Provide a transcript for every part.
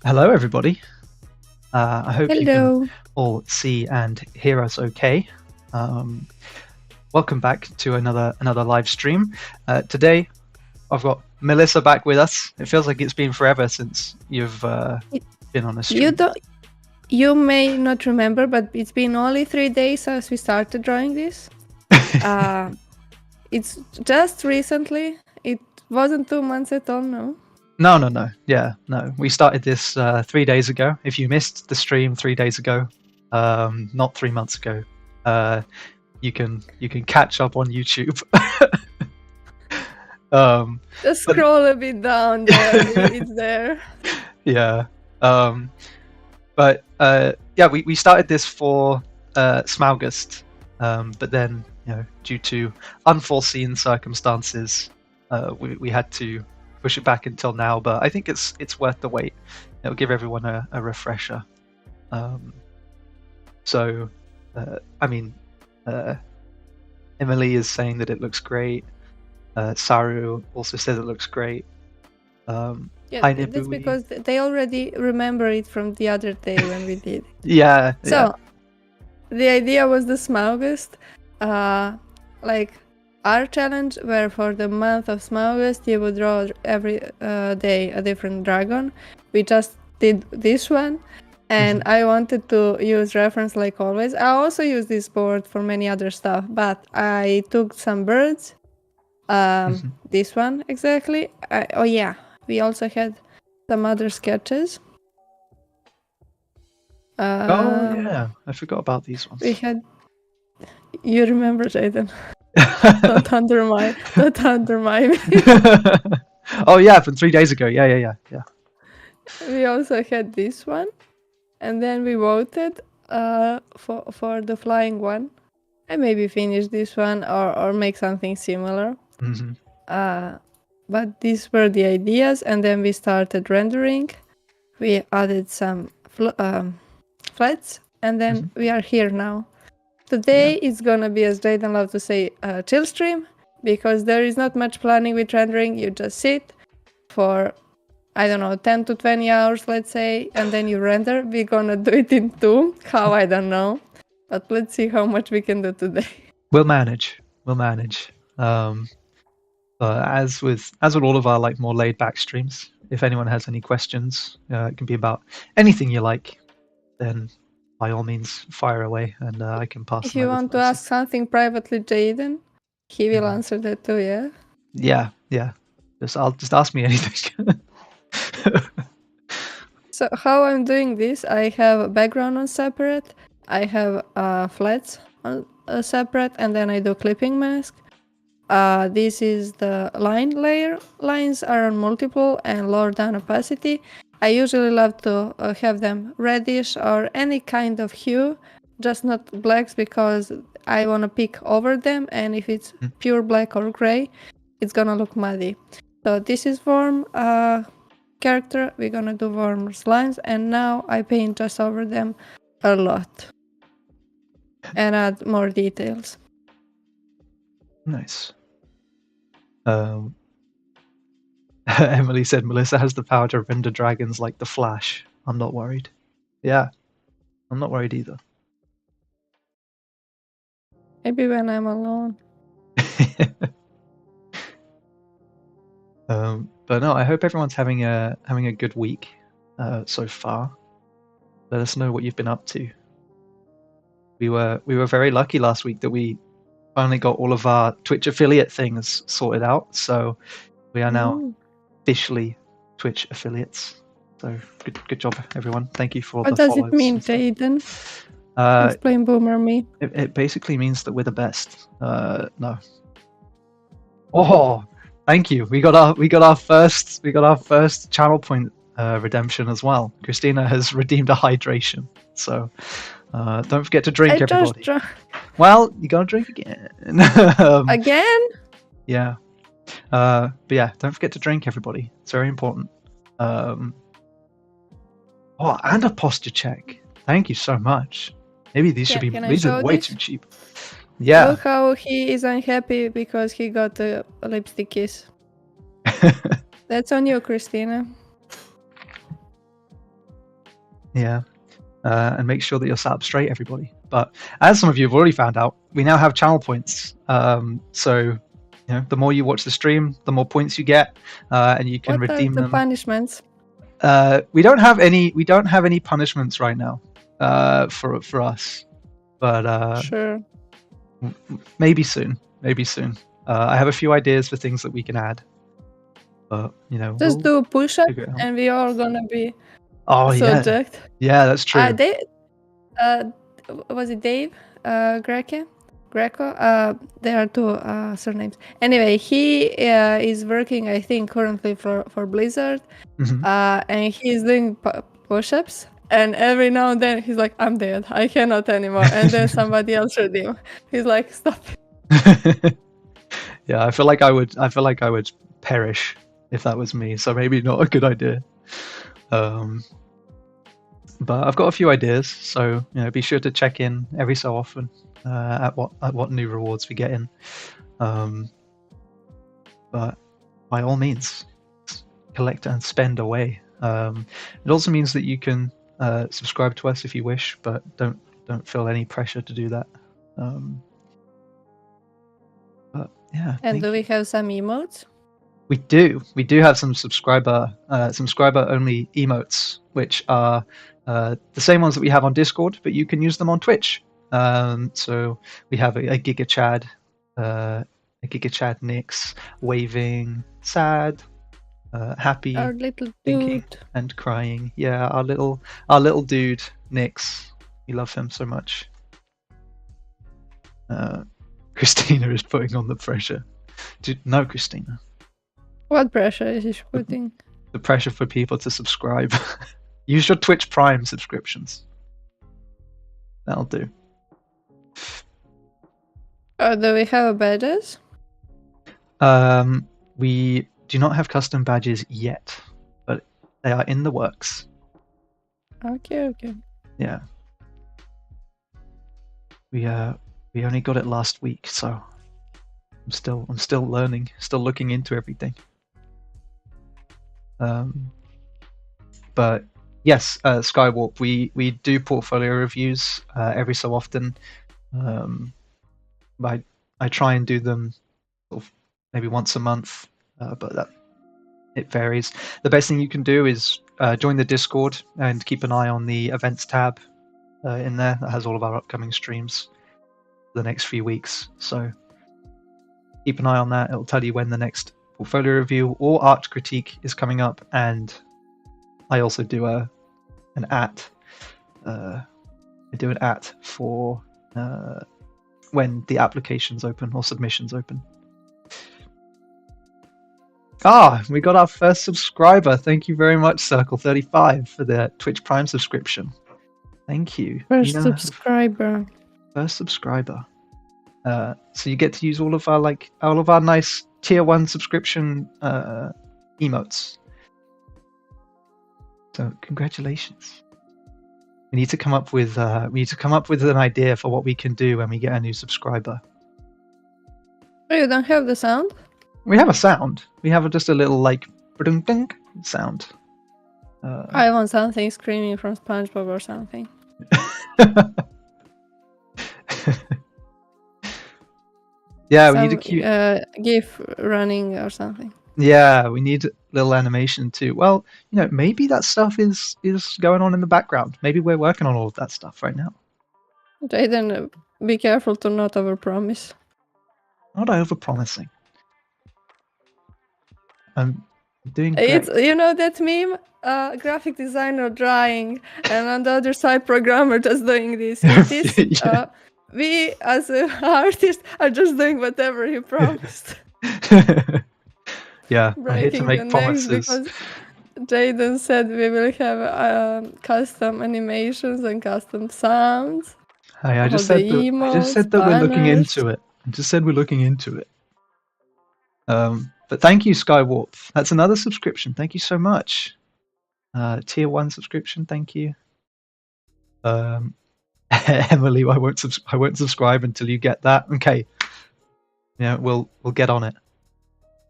Hello, everybody. I hope you can Hello. all see and hear us okay. Welcome back to another live stream. Today, I've got Melissa back with us. It feels like it's been forever since you've been on a stream. You may not remember, but it's been only 3 days since we started drawing this. It's just recently. It wasn't 2 months at all, no? No. Yeah, no. We started this 3 days ago. If you missed the stream 3 days ago, not 3 months ago, you can catch up on YouTube. Just scroll a bit down there. It's there. Yeah. But we started this for Smaugust, but then due to unforeseen circumstances, we had to push it back until now. But I think it's worth the wait. It'll give everyone a refresher. Emily is saying that it looks great. Saru also says it looks great. That's because they already remember it from the other day when we did. Yeah. So, the idea was the Smaugust, our challenge, where for the month of Smaugust you would draw every day a different dragon. We just did this one, and I wanted to use reference like always. I also use this board for many other stuff, but I took some birds. This one exactly. We also had some other sketches. I forgot about these ones. We had. You remember, Jaden? Don't undermine me. Oh yeah, from 3 days ago. Yeah. We also had this one, and then we voted for the flying one. I maybe finish this one or make something similar. But these were the ideas, and then we started rendering. We added some flats, and then we are here now. Today is gonna be, as Jaden loves to say, a chill stream, because there is not much planning with rendering. You just sit for, 10 to 20 hours, let's say, and then you render. We're gonna do it in 2. How, I don't know. But let's see how much we can do today. We'll manage. As with all of our more laid back streams, if anyone has any questions, it can be about anything you like, then by all means fire away, and I can pass. If you want to ask something privately, Jaden, he will answer that too. Yeah. Just ask me anything. So how I'm doing this, I have a background on separate, I have flats on separate, and then I do clipping mask. This is the line layer. Lines are on multiple and lower down opacity. I usually love to have them reddish or any kind of hue, just not blacks, because I want to pick over them, and if it's pure black or gray, it's gonna look muddy. So this is warm character. We're gonna do warmer lines, and now I paint just over them a lot and add more details. Nice. Emily said Melissa has the power to render dragons like the Flash. I'm not worried. Yeah, I'm not worried either. Maybe when I'm alone. But no, I hope everyone's having a good week so far. Let us know what you've been up to. We were very lucky last week that we finally got all of our Twitch affiliate things sorted out, so we are now officially Twitch affiliates. So good job, everyone. Thank you for all the follows. What does it mean, Jaden? Explain Boomer me. It basically means that we're the best. No. Oh, thank you. We got our first channel point redemption as well. Christina has redeemed a hydration. So don't forget to drink, everybody. Well, you gotta drink again. Again? Yeah. But yeah, don't forget to drink, everybody. It's very important. And a posture check. Thank you so much. Maybe these these are way too cheap. Yeah. Look how he is unhappy because he got a lipstick kiss. That's on you, Christina. Yeah. And make sure that you're sat up straight, everybody. But as some of you have already found out, we now have channel points. So the more you watch the stream, the more points you get, and you can What are redeem the them. punishments? We don't have any punishments right now for us, but Sure. maybe soon. I have a few ideas for things that we can add, but Just we'll do push-ups, figure it out. and we are gonna be Oh so yeah, jacked. yeah, that's true. Was it Dave Greco? There are two surnames. Anyway, he is working, I think, currently for Blizzard, Mhm. and he's doing push-ups. And every now and then he's like, "I'm dead. I cannot anymore." And then somebody else should him. He's like, "Stop." Yeah, I feel like I would perish if that was me. So maybe not a good idea. But I've got a few ideas, so be sure to check in every so often at what new rewards we get in. But by all means, collect and spend away. It also means that you can subscribe to us if you wish, but don't feel any pressure to do that. But yeah. And do we have some emotes? We do have some subscriber only emotes, which are the same ones that we have on Discord, but you can use them on Twitch. So we have a Giga Chad Nix, waving, sad, happy, Our little thinking, dude. and crying. Yeah, our little dude Nix. We love him so much. Christina is putting on the pressure. No, Christina. What pressure is he putting? The pressure for people to subscribe. Use your Twitch Prime subscriptions. That'll do. Do we have badges? We do not have custom badges yet, but they are in the works. Okay. Yeah. We only got it last week, so I'm still learning, still looking into everything. But yes, Skywarp, we do portfolio reviews every so often. I try and do them sort of maybe once a month, but it varies. The best thing you can do is join the Discord and keep an eye on the events tab in there. That has all of our upcoming streams for the next few weeks. So keep an eye on that. It'll tell you when the next portfolio review or art critique is coming up, and I also do an at. I do an at for when the applications open or submissions open. We got our first subscriber. Thank you very much, Circle35, for the Twitch Prime subscription. Thank you. First subscriber. First subscriber. So you get to use all of our nice tier 1 subscription emotes. So congratulations. We need to come up with an idea for what we can do when we get a new subscriber. Oh, you don't have the sound? We have a sound. We have just a little ding sound. I want something screaming from SpongeBob or something. Yeah, we need a cute GIF running or something. Yeah, we need a little animation too. Well, maybe that stuff is going on in the background. Maybe we're working on all of that stuff right now. Jaden, be careful to not overpromise. Not overpromising. I'm doing great. It's that meme, graphic designer drawing, and on the other side, programmer just doing this. Yeah. We as artists are just doing whatever he promised. Yeah, I hate to make promises. Because Jaden said we will have custom animations and custom sounds. I just said that we're looking into it. I just said we're looking into it. But thank you, Skywarp. That's another subscription. Thank you so much. Tier 1 subscription. Thank you. Emily, I won't subscribe until you get that. Okay. Yeah, we'll get on it.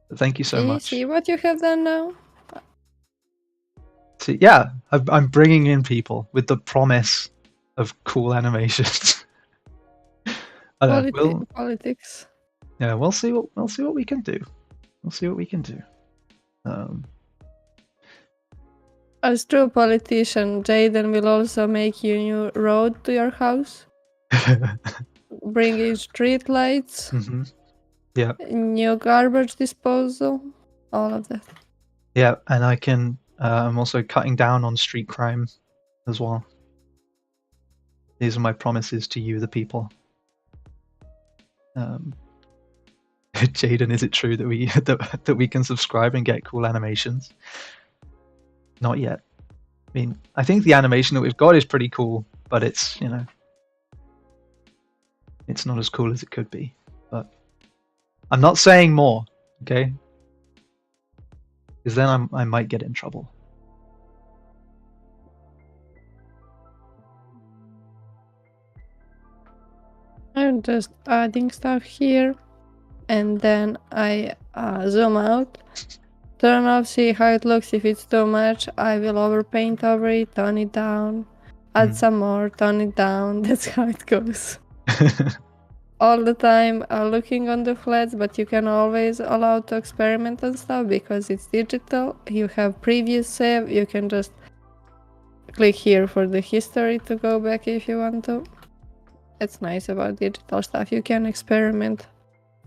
But thank you so much. See what you have done now? So yeah, I'm bringing in people with the promise of cool animations. I don't know. Politics. Yeah, we'll see what we can do. We'll see what we can do. As true politician, Jaden will also make you new road to your house, bring in street lights, hmm Yeah, new garbage disposal, all of that. yeah, and I'm also cutting down on street crime as well. These are my promises to you, the people. Jaden, is it true that we that we can subscribe and get cool animations? Not yet. I mean, I think the animation that we've got is pretty cool, but it's it's not as cool as it could be. But I'm not saying more, okay? Because then I might get in trouble. I'm just adding stuff here, and then I zoom out, turn off, see how it looks. If it's too much, I will overpaint over it, tone it down, add some more, tone it down. That's how it goes. All the time looking on the flats, but you can always allow to experiment and stuff because it's digital. You have previous save, you can just click here for the history to go back if you want to. It's nice about digital stuff. You can experiment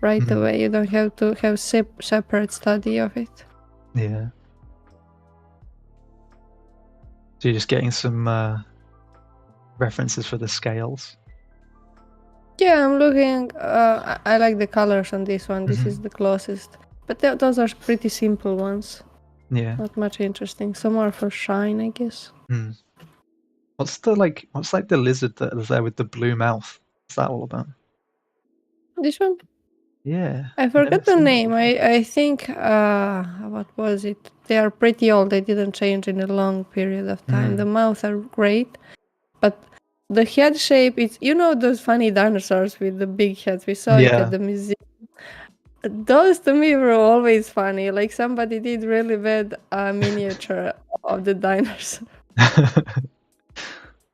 right away. You don't have to have separate study of it. Yeah. So you're just getting some references for the scales. Yeah, I'm looking. I like the colors on this one. This is the closest. But those are pretty simple ones. Yeah. Not much interesting. Some are for shine, I guess. What's the lizard that is there with the blue mouth? What's that all about? This one? Yeah. I forgot the name. I think what was it? They are pretty old. They didn't change in a long period of time. The mouths are great, but the head shape is, you know, those funny dinosaurs with the big heads. We saw it at the museum. Those to me were always funny. Like somebody did really bad miniature of the dinosaur.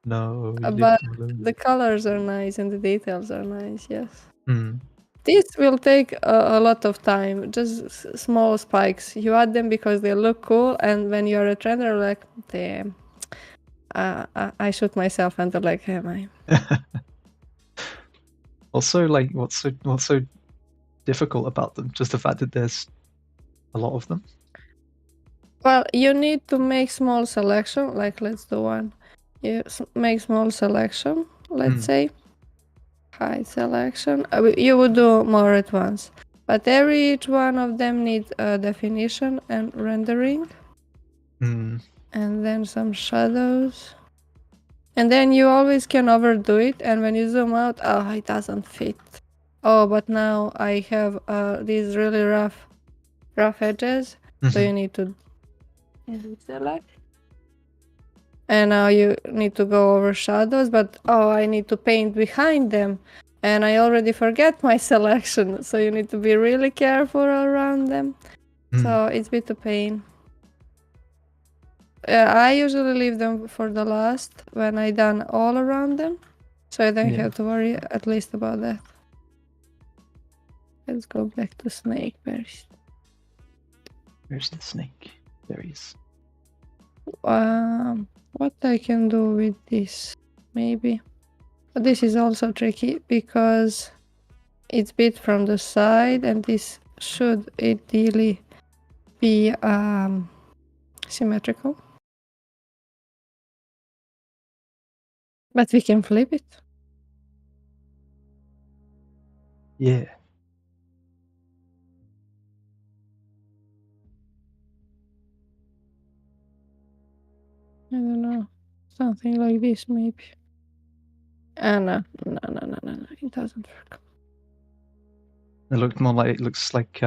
No, But the colors are nice and the details are nice. Yes. Mm. This will take a lot of time. Just small spikes. You add them because they look cool, and when you're a trainer, like, damn, I shoot myself and they're like, am I? Also, like, what's so difficult about them? Just the fact that there's a lot of them. Well, you need to make small selection. Like, let's do one. You make small selection. Let's say hide selection. You would do more at once, but each one of them needs a definition and rendering, and then some shadows. And then you always can overdo it, and when you zoom out, oh, it doesn't fit. Oh, but now I have these really rough edges, so you need to select. And now you need to go over shadows, but oh, I need to paint behind them, and I already forget my selection, so you need to be really careful around them. So it's a bit of pain. I usually leave them for the last when I done all around them, so I don't have to worry at least about that. Let's go back to snake berries. Where's the snake berries? What I can do with this, maybe. But this is also tricky because it's bit from the side, and this should ideally be symmetrical. But we can flip it. Yeah. I don't know. Something like this, maybe. No, it doesn't work. It looks like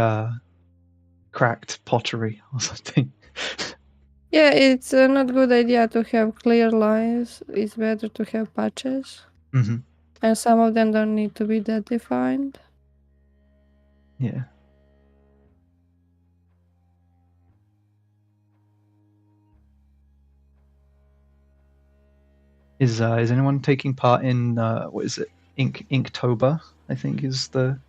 cracked pottery or something. Yeah, it's not a good idea to have clear lines. It's better to have patches. And some of them don't need to be that defined. Yeah. Is anyone taking part in what is it? Inktober, I think is the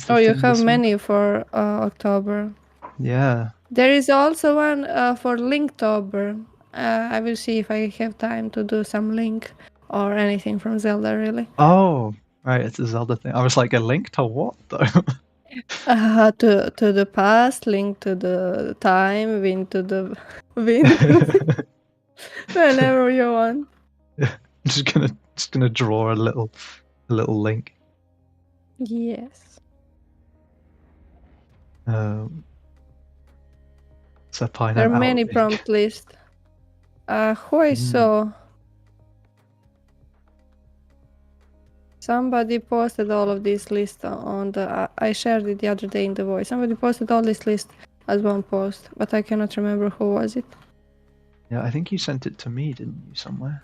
Oh, you thing have this week. many for October. Yeah. There is also one for Linktober. I will see if I have time to do some Link or anything from Zelda, really. Oh, right. It's a Zelda thing. I was like, a link to what though? To the past, Link to the time, Wind to the wind, whenever you want. I'm just gonna draw a little link. Yes. So fine, There are I'm out many of ink. prompt lists. Who I saw? Somebody posted all of these lists on the. I shared it the other day in the voice. Somebody posted all this list as one post, but I cannot remember who was it. Yeah, I think you sent it to me, didn't you, somewhere?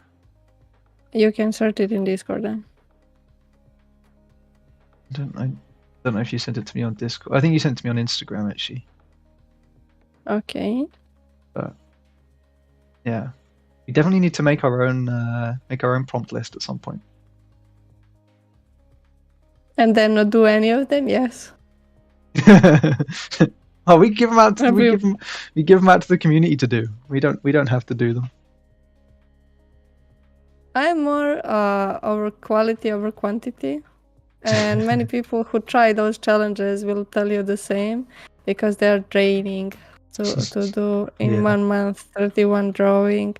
You can search it in Discord then. I don't know if you sent it to me on Discord. I think you sent it to me on Instagram actually. Okay. But yeah, we definitely need to make our own prompt list at some point. And then not do any of them. Yes. Oh, we give them out. To, We give them out to the community to do. We don't have to do them. I'm more over quality over quantity, and many people who try those challenges will tell you the same because they're draining to do in Yeah. 1 month 31 drawing,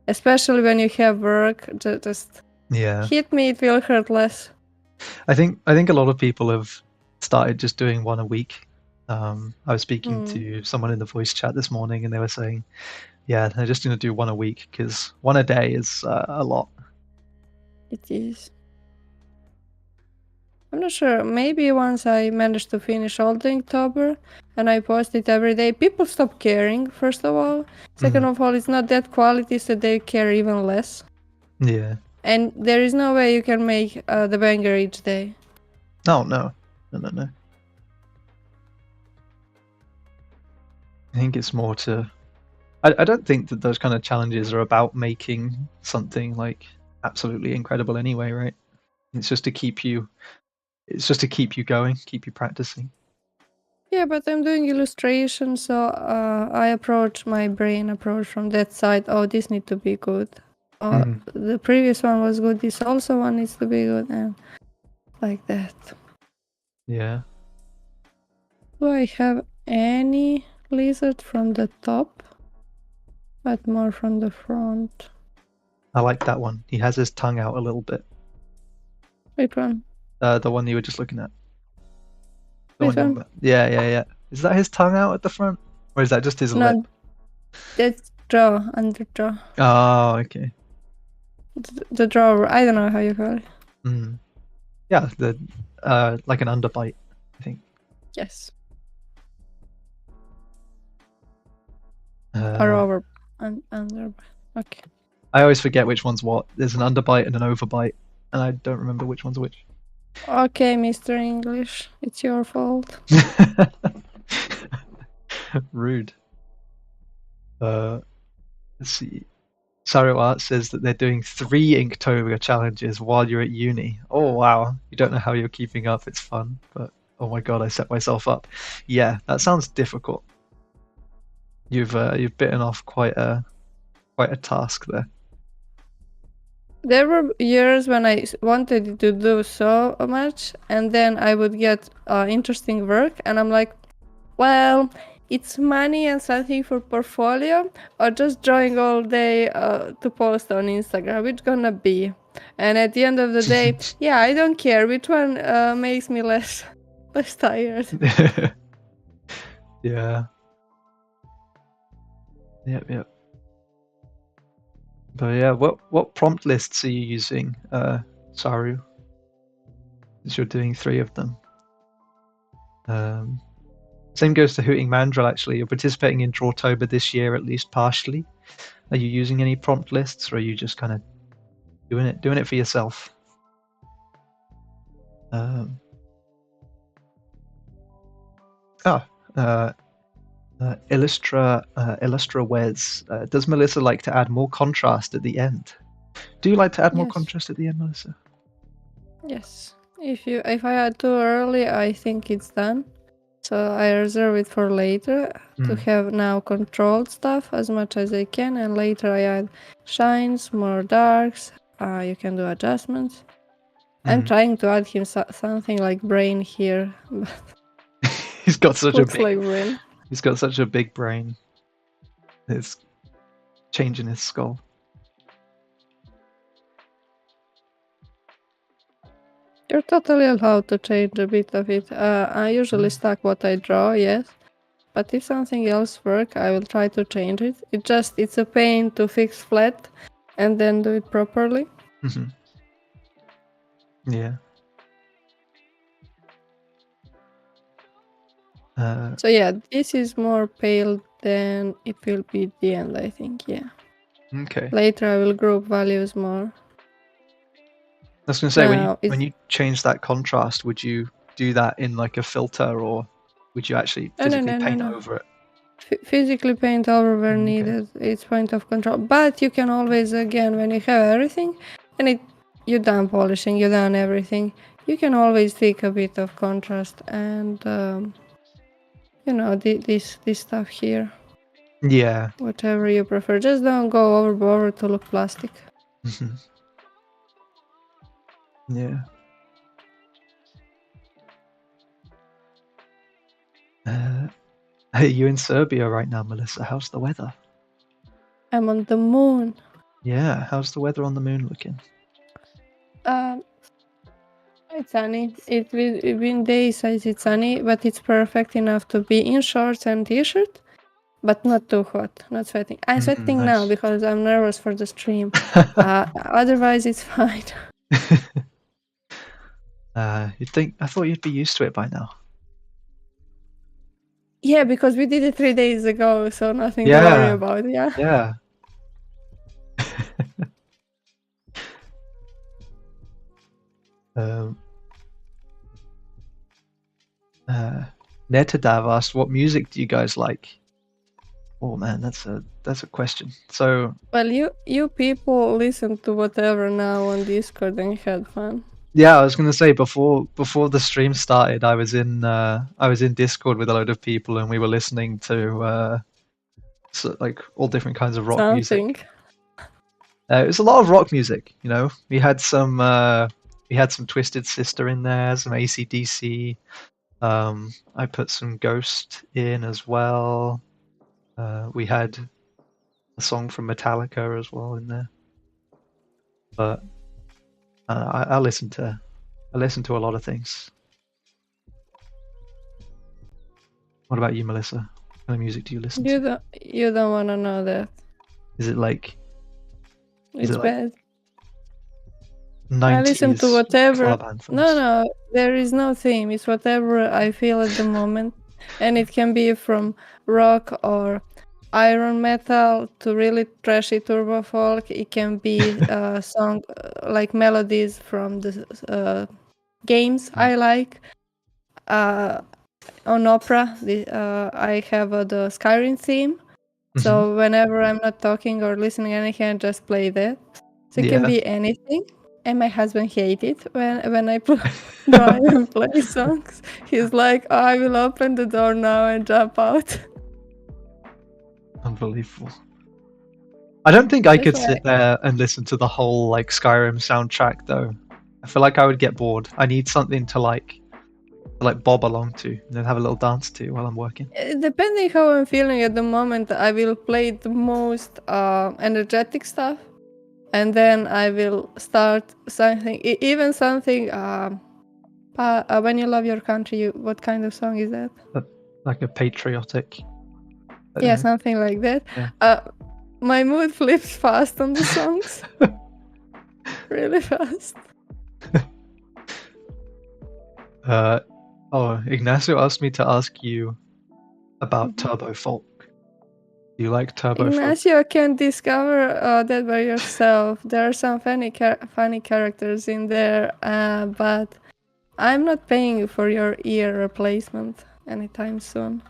especially when you have work. Just hit me; it will hurt less. I think a lot of people have started just doing one a week. I was speaking to someone in the voice chat this morning, and they were saying, yeah, they're just going to do one a week because one a day is a lot. It is. I'm not sure. Maybe once I managed to finish all the Inktober and I post it every day, people stop caring, first of all. Second of all, it's not that quality, so they care even less. Yeah. And there is no way you can make the banger each day. No. I think it's more to... I don't think that those kind of challenges are about making something like absolutely incredible anyway, right? It's just to keep you... It's just to keep you going, keep you practicing. Yeah, but I'm doing illustration, so I approach my brain approach from that side. Oh, this needs to be good. The previous one was good. This also one needs to be good, and like that. Yeah. Do I have any lizard from the top? But more from the front. I like that one. He has his tongue out a little bit. Which one? The one you were just looking at. This one? Yeah. Is that his tongue out at the front? Or is that just his lip? That's jaw, under jaw. Oh, okay. The drawer, I don't know how you call it. Yeah, the like an underbite, I think. Yes. Or over underbite. Okay. I always forget which one's what. There's an underbite and an overbite, and I don't remember which one's which. Okay, Mr. English, it's your fault. Rude. Let's see. Sarawat says that they're doing 3 Inktober challenges while you're at uni. Oh wow! You don't know how you're keeping up. It's fun, but oh my god, I set myself up. Yeah, that sounds difficult. You've bitten off quite a task there. There were years when I wanted to do so much, and then I would get interesting work, and I'm like, well, it's money and something for portfolio, or just drawing all day to post on Instagram. Which gonna be? And at the end of the day, yeah, I don't care which one makes me less tired. Yeah. Yep. But yeah, what prompt lists are you using, Saru? Since you're doing 3 of them. Same goes to Hooting Mandrill, actually. You're participating in Drawtober this year, at least partially. Are you using any prompt lists, or are you just kind of doing it for yourself? Illustra Wes. Does Melissa like to add more contrast at the end? Do you like to add more Yes. contrast at the end, Melissa? Yes. If I add too early, I think it's done. So I reserve it for later to have now controlled stuff as much as I can, and later I add shines, more darks. You can do adjustments. I'm trying to add him something like brain here, but He's got such a looks big. like brain. He's got such a big brain. It's changing his skull. You're totally allowed to change a bit of it. I usually stack what I draw, yes. But if something else works, I will try to change it. It's a pain to fix flat and then do it properly. Yeah. So yeah, this is more pale than it will be at the end, I think, yeah. Okay. Later I will group values more. I was going to say, when you change that contrast, would you do that in like a filter, or would you actually physically paint over it? Physically paint over where needed. It's point of control. But you can always, again, when you have everything, and you're done polishing, you're done everything, you can always take a bit of contrast and, this stuff here. Yeah. Whatever you prefer. Just don't go overboard to look plastic. Yeah. Hey, you in Serbia right now, Melissa? How's the weather? I'm on the moon. Yeah, how's the weather on the moon looking? It's sunny. It's been days as it's sunny, but it's perfect enough to be in shorts and t-shirt, but not too hot, not sweating. I'm sweating now because I'm nervous for the stream. Otherwise, it's fine. I thought you'd be used to it by now. Yeah, because we did it 3 days ago, so nothing to worry about. Yeah. Yeah. Netadav asked, "What music do you guys like?" Oh man, that's a question. So, well, you people listen to whatever now on Discord and had fun. Yeah, I was gonna say before the stream started, I was in Discord with a load of people, and we were listening to like all different kinds of rock music. It was a lot of rock music, you know. We had some Twisted Sister in there, some AC/DC. I put some Ghost in as well. We had a song from Metallica as well in there. But I listen to a lot of things. What about you, Melissa? What kind of music do you listen to? You don't want to know that. Is it like? It's bad. 90s I listen to whatever. club anthems? No, there is no theme. It's whatever I feel at the moment, and it can be from rock or iron metal to really trashy turbo folk. It can be song like melodies from the games I like. On opera, I have the Skyrim theme. So whenever I'm not talking or listening anything, I just play that. So it can be anything. And my husband hates it when I drive and play songs. He's like, oh, I will open the door now and jump out. Unbelievable. I don't think I could sit there and listen to the whole like Skyrim soundtrack though. I feel like I would get bored. I need something to like bob along to and then have a little dance to while I'm working. Depending how I'm feeling at the moment, I will play the most energetic stuff. And then I will start something, even something. When you love your country, what kind of song is that? Like a patriotic. Yeah, something like that. Yeah. My mood flips fast on the songs. Really fast. Ignacio asked me to ask you about Turbo Folk. Do you like Turbo Folk? Ignacio can discover that by yourself. There are some funny characters in there, but I'm not paying for your ear replacement anytime soon.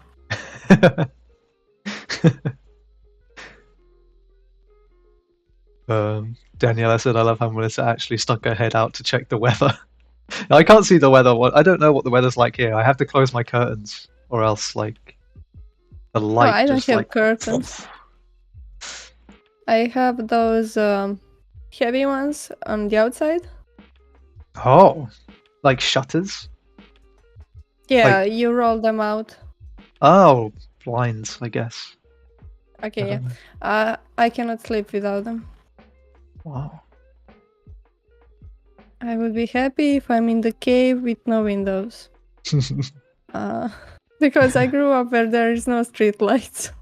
Daniela said, "I love how Melissa actually stuck her head out to check the weather." I can't see the weather. I don't know what the weather's like here. I have to close my curtains, or else like the Oh, light I don't just have like. curtains. I have those heavy ones on the outside. Oh, like shutters. Yeah, Like you roll them out. oh, blinds. I guess. I Okay, don't know. yeah. I cannot sleep without them. Wow. I would be happy if I'm in the cave with no windows. Because I grew up where there is no street lights.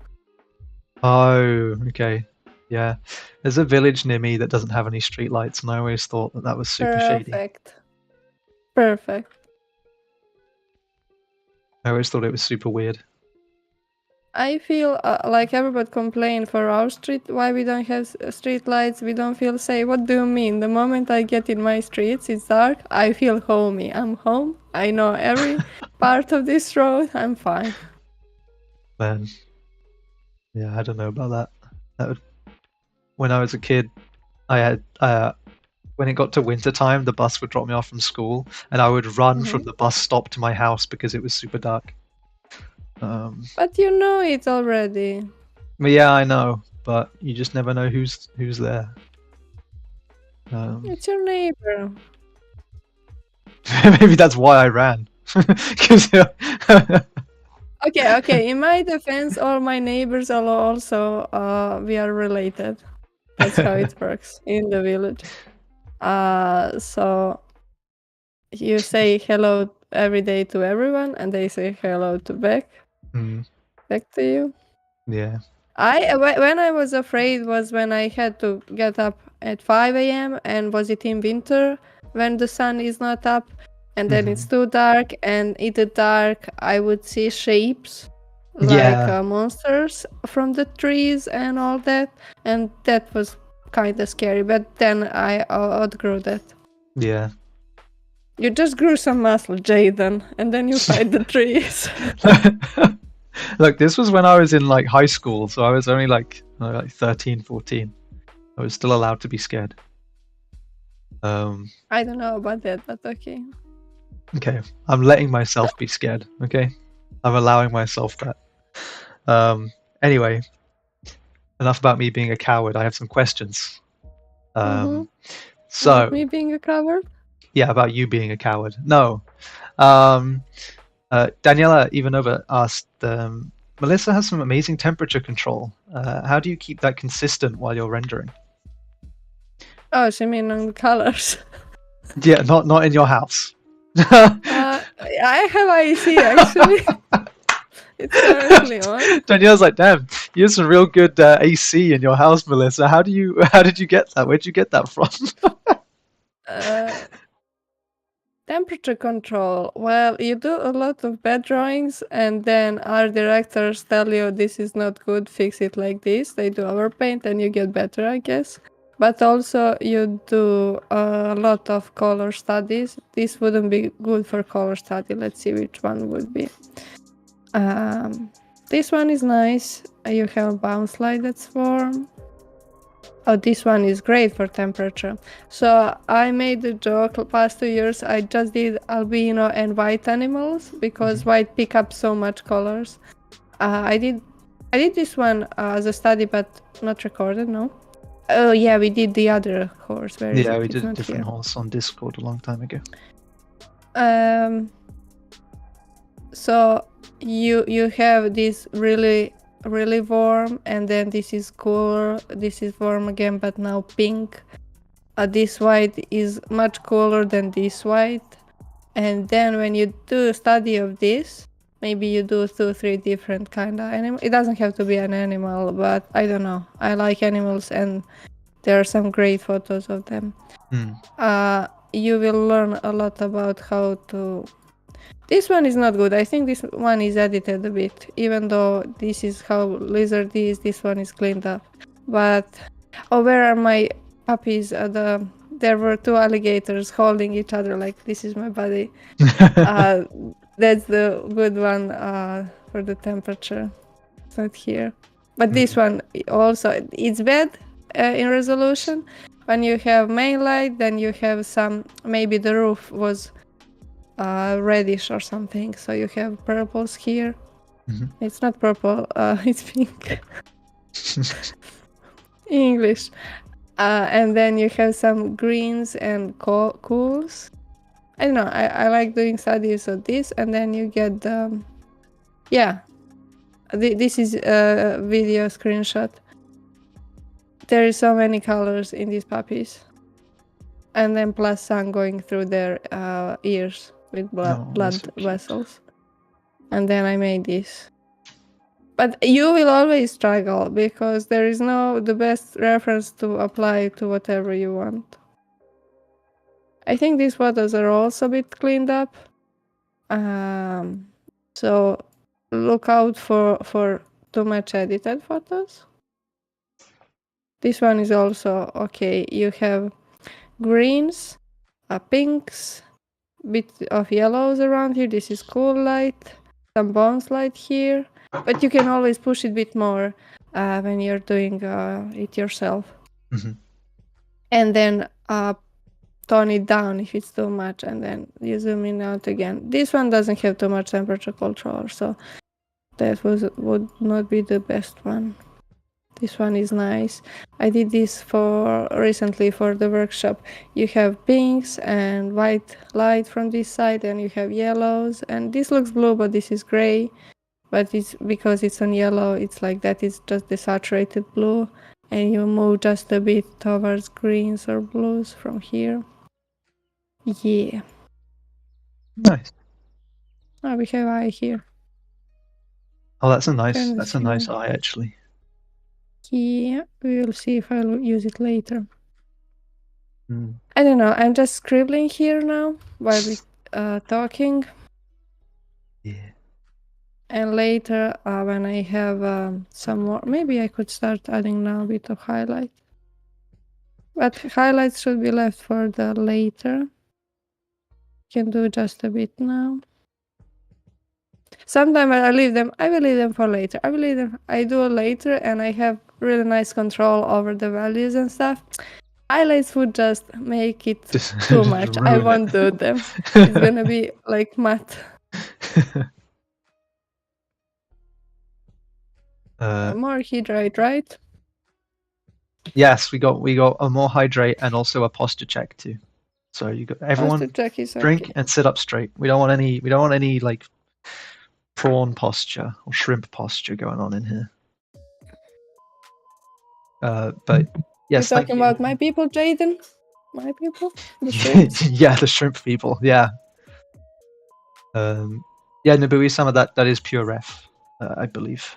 Oh, okay. Yeah. There's a village near me that doesn't have any streetlights, and I always thought that that was super shady. Perfect. I always thought it was super weird. I feel like everybody complain for our street why we don't have street lights. We don't feel safe. What do you mean? The moment I get in my streets, it's dark. I feel homey. I'm home. I know every part of this road. I'm fine. Man. Yeah, I don't know about that. When I was a kid, I had when it got to winter time, the bus would drop me off from school, and I would run from the bus stop to my house because it was super dark. But you know it already. But yeah, I know, but you just never know who's there. It's your neighbor. Maybe that's why I ran. 'Cause, Okay. In my defense, all my neighbors are also we are related. That's how it works in the village. So you say hello every day to everyone, and they say hello back to you. Yeah. When I was afraid was when I had to get up at 5 a.m. and was it in winter when the sun is not up and then it's too dark, and in the dark I would see shapes like monsters from the trees and all that, and that was kind of scary, but then I outgrew that. Yeah. You just grew some muscle, Jaden, and then you fight the trees. Look, this was when I was in like high school, so I was only like 13, 14. I was still allowed to be scared. I don't know about that, but okay. Okay, I'm letting myself be scared, okay? I'm allowing myself that. Anyway, enough about me being a coward. I have some questions. So, about me being a coward? Yeah, about you being a coward. No. Daniela Ivanova asked, Melissa has some amazing temperature control. How do you keep that consistent while you're rendering? Oh, she mean on the colors. Yeah, not in your house. I have IC actually. It's currently on. Danielle's like, damn, you have some real good AC in your house, Melissa. How did you get that? Where'd you get that from? Temperature control. Well, you do a lot of bad drawings, and then our directors tell you this is not good, fix it like this. They do overpaint, and you get better, I guess. But also, you do a lot of color studies. This wouldn't be good for color study. Let's see which one would be. This one is nice. You have a bounce light that's warm. Oh, this one is great for temperature. So I made the joke the past 2 years. I just did albino and white animals because white pick up so much colors. I did this one as a study, but not recorded. No. Oh yeah, we did the other course. We did a different horse on Discord a long time ago. So you have this really warm, and then this is cooler, this is warm again, but now pink. This white is much cooler than this white, and then when you do a study of this, maybe you do 2-3 different kind of animal. It doesn't have to be an animal, but I don't know, I like animals and there are some great photos of them. You will learn a lot about how to. This one is not good. I think this one is edited a bit, even though this is how lizard is. This one is cleaned up. But where are my puppies? There were 2 alligators holding each other like this is my body. That's the good one for the temperature. It's not here. But this one also, it's bad in resolution. When you have main light, then you have some, maybe the roof was reddish or something, so you have purples here. Mhm. It's not purple, it's pink. English. And then you have some greens and cools. I don't know, I like doing studies of this, and then you get the, yeah, this is a video screenshot. There is so many colors in these puppies, and then plus sun going through their ears with blood so cute. vessels. And then I made this. But you will always struggle because there is no the best reference to apply to whatever you want. I think these photos are also a bit cleaned up. So look out for too much edited photos. This one is also okay. You have greens, pinks, bit of yellows around here. This is cool light, some bounce light here. But you can always push it a bit more when you're doing it yourself. Mm-hmm. And then tone it down if it's too much, and then you zoom in out again. This one doesn't have too much temperature control, so that would not be the best one. This one is nice. I did this recently for the workshop. You have pinks and white light from this side, and you have yellows, and this looks blue, but this is gray. But it's because it's on yellow, it's like that. It's just the saturated blue, and you move just a bit towards greens or blues from here. Yeah. Nice. Oh, we have eye here. Oh, that's a nice eye, actually. Yeah, we will see if I'll use it later. Mm. I don't know. I'm just scribbling here now while we're talking. Yeah. And later, when I have some more, maybe I could start adding now a bit of highlight. But highlights should be left for the later. Can do just a bit now. Sometimes I will leave them for later. I do it later, and I have really nice control over the values and stuff. Highlights would just make it too much. I won't do them. It's gonna be like matte. More hydrate, right? Yes, we got a more hydrate and also a posture check too. So you got everyone drink okay. and sit up straight. We don't want any like prawn posture or shrimp posture going on in here. But yes, you're talking about my people, Jaden. My people, the shrimps. Yeah, the shrimp people. Yeah. Yeah, Nabui, some of that is pure ref, I believe.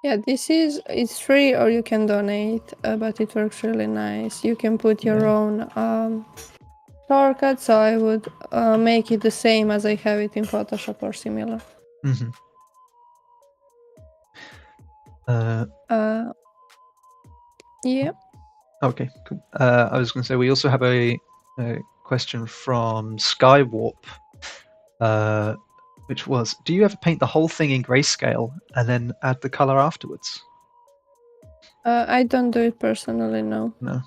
Yeah, it's free, or you can donate, but it works really nice. You can put your own shortcut, so I would make it the same as I have it in Photoshop or similar. Mm-hmm. Yeah. Okay, cool. I was going to say we also have a question from Skywarp, which was, do you ever paint the whole thing in grayscale and then add the color afterwards? I don't do it personally, no. No.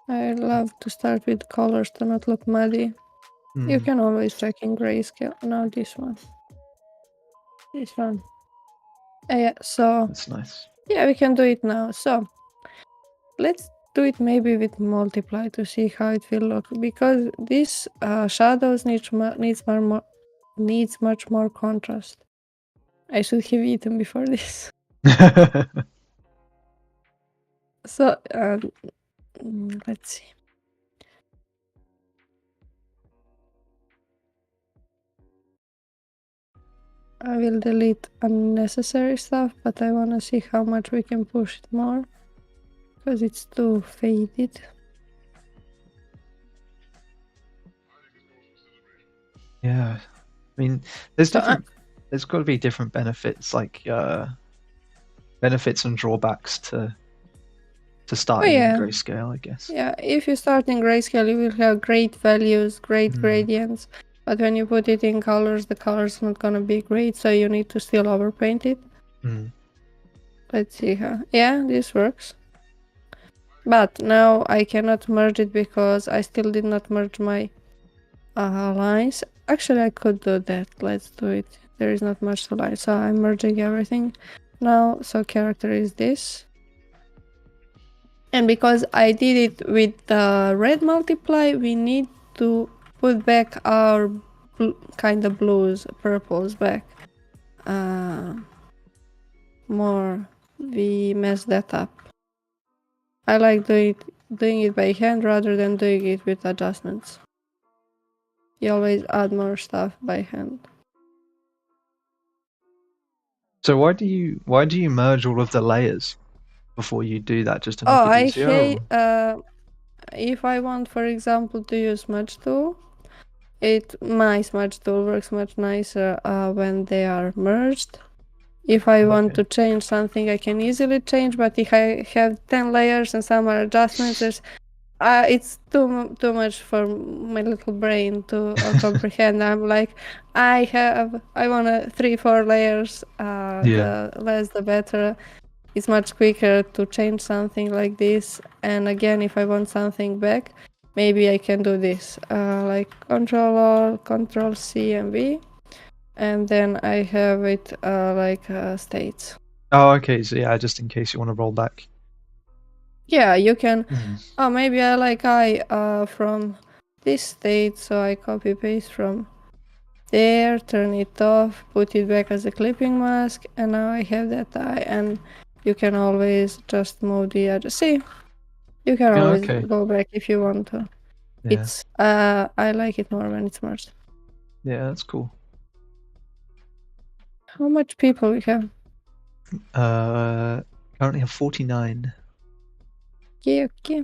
I love to start with colors to not look muddy. You can always check in grayscale. No, this one. This one. Yeah, so... That's nice. Yeah, we can do it now. So, let's do it maybe with multiply to see how it will look. Because this shadows needs much more contrast. I should have eaten before this. So, let's see. I will delete unnecessary stuff, but I want to see how much we can push it more, because it's too faded. Yeah, I mean, there's got to be different benefits, like benefits and drawbacks to starting in grayscale, I guess. Yeah, if you start in grayscale, you will have great values, great gradients. But when you put it in colors, the color's not gonna be great, so you need to still overpaint it. Let's see how. Yeah, this works. But now I cannot merge it because I still did not merge my lines. Actually, I could do that. Let's do it. There is not much to line, so I'm merging everything now. So character is this. And because I did it with the red multiply, we need to put back our kind of blues, purples back. More. We messed that up. I like doing it by hand rather than doing it with adjustments. You always add more stuff by hand. So why do you merge all of the layers before you do that, just to make Oh, it I easier? hate. If I want, for example, to use smudge tool, my smudge tool works much nicer when they are merged. If I want to change something, I can easily change. But if I have 10 layers and some are adjustments, it's too much for my little brain to comprehend. I'm like, I want 3-4 layers. The less the better. It's much quicker to change something like this. And again, if I want something back, maybe I can do this, like Control Control C and V, and then I have it like states. Oh, okay. So yeah, just in case you want to roll back. Yeah, you can. Oh, maybe I like from this state, so I copy paste from there, turn it off, put it back as a clipping mask, and now I have that eye. And you can always just move the edge. See, you can always go back if you want to. Yeah. It's I like it more when it's merged. Yeah, that's cool. How much people we have? Currently have 49. Okay.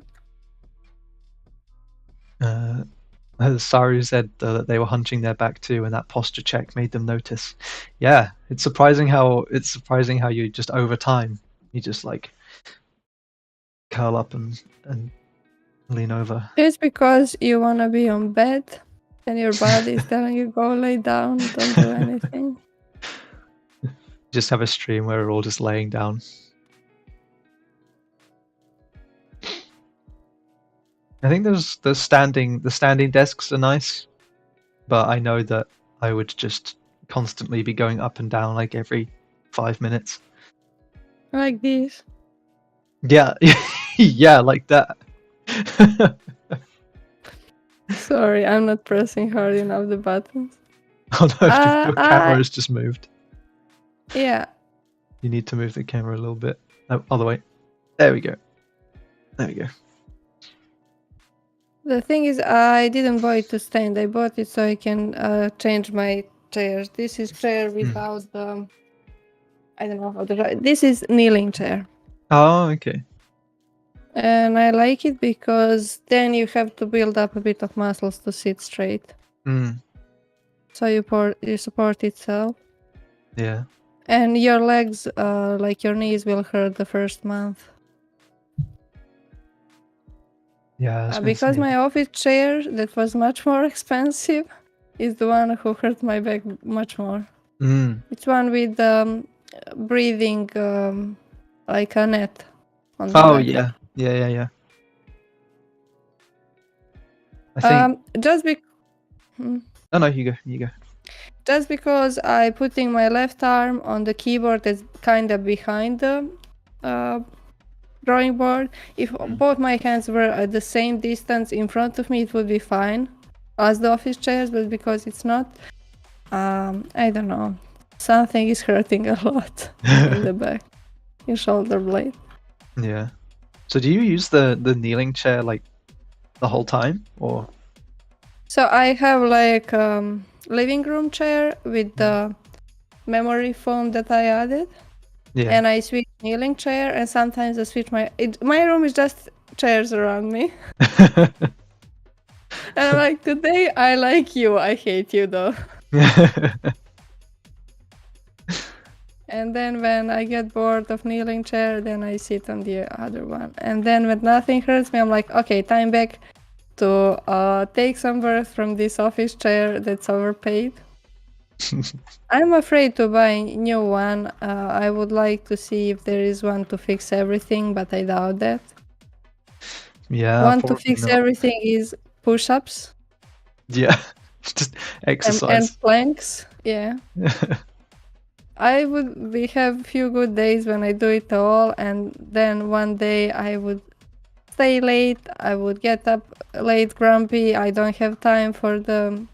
Saru said that they were hunching their back too, and that posture check made them notice. Yeah, it's surprising how you just over time you just like curl up and lean over. It's because you wanna be on bed, and your body is telling you go lay down, don't do anything. Just have a stream where we're all just laying down. I think the standing desks are nice, but I know that I would just constantly be going up and down like every 5 minutes. Like this. Yeah, yeah, like that. Sorry, I'm not pressing hard enough the buttons. Oh no, your camera has just moved. Yeah. You need to move the camera a little bit. No, other way. There we go. There we go. The thing is, I didn't buy it to stand. I bought it so I can change my chairs. This is chair without the... I don't know how to... This is kneeling chair. Oh, okay. And I like it because then you have to build up a bit of muscles to sit straight. So you support itself. Yeah. And your legs, like your knees, will hurt the first month. Yeah. Because my office chair, that was much more expensive, is the one who hurt my back much more. It's one with breathing, like a net. On the back. Yeah. Yeah. I think. Just Oh no, you go. Just because I putting my left arm on the keyboard that's kind of behind the drawing board. If both my hands were at the same distance in front of me, it would be fine as the office chairs, but because it's not, I don't know, something is hurting a lot in the back, your shoulder blade. Yeah. So do you use the kneeling chair like the whole time, or? So I have like living room chair with the memory foam that I added. Yeah. And I switch kneeling chair, and sometimes I switch my room is just chairs around me. And I'm like, today I like you, I hate you though. And then when I get bored of kneeling chair, then I sit on the other one. And then when nothing hurts me, I'm like, okay, time back to take some birth from this office chair that's overpaid. I'm afraid to buy a new one. I would like to see if there is one to fix everything, but I doubt that. Yeah, Want to probably fix not. everything is push-ups Yeah, just and exercise. planks. Yeah. We have few good days when I do it all, and then one day I would stay late, I would get up late grumpy, I don't have time for the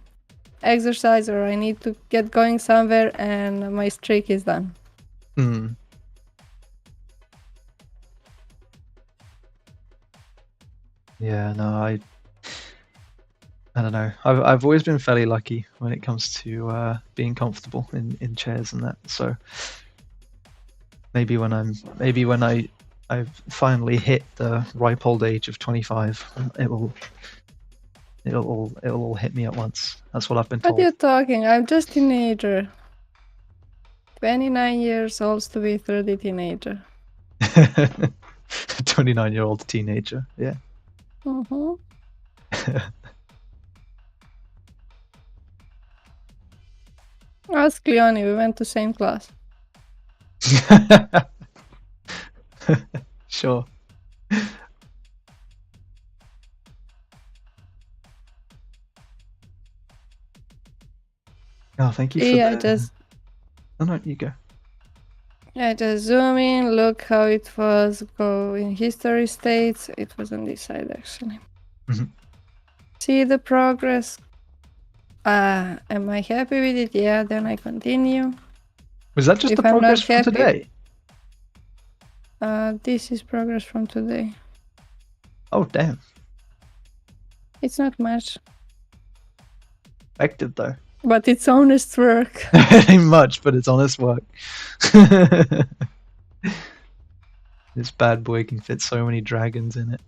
exercise, or I need to get going somewhere, and my streak is done. Hmm. Yeah, no, I don't know. I've always been fairly lucky when it comes to being comfortable in chairs and that. So maybe when I've finally hit the ripe old age of 25, it'll all hit me at once. That's what I've been What are you told. talking? I'm just teenager. 29 years old to be 30 teenager. 29-year-old teenager. Yeah. Mm-hmm. Ask Leonie, we went to same class. Sure. Oh, thank you for Yeah, the. Oh no, you go. I just zoom in, look how it was, go in history states. It was on this side actually. Mm-hmm. See the progress. Am I happy with it? Yeah, then I continue. Was that just If the I'm not progress from happy, today? this is progress from today. Oh damn. It's not much, Effective though. but it's honest work. It ain't much, but it's honest work. This bad boy can fit so many dragons in it.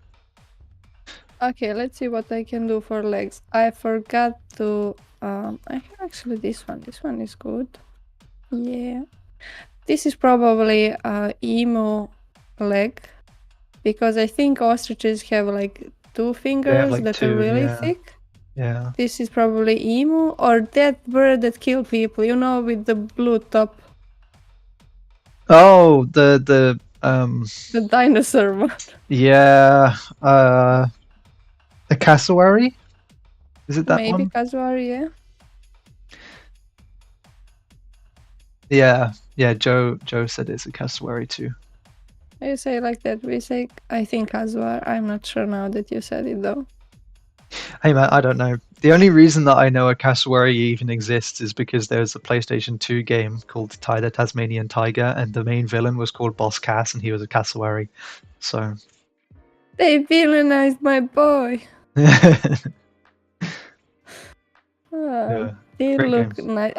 Okay, let's see what I can do for legs. I forgot to. I have actually this one. This one is good. Yeah. This is probably a emu leg, because I think ostriches have like two fingers like that are two, really yeah. thick. Yeah. This is probably emu, or that bird that kill people, you know, with the blue top. Oh, the The dinosaur one. yeah, the cassowary? Is it that Maybe one? Kazuari, yeah. Yeah, Joe said it's a cassowary too. You say like that, we say, I think Kazuar. I'm not sure now that you said it though. Hey man, I don't know. The only reason that I know a cassowary even exists is because there's a PlayStation 2 game called Ty the Tasmanian Tiger, and the main villain was called Boss Cass, and he was a cassowary. So They villainized my boy. yeah, They great look games. nice.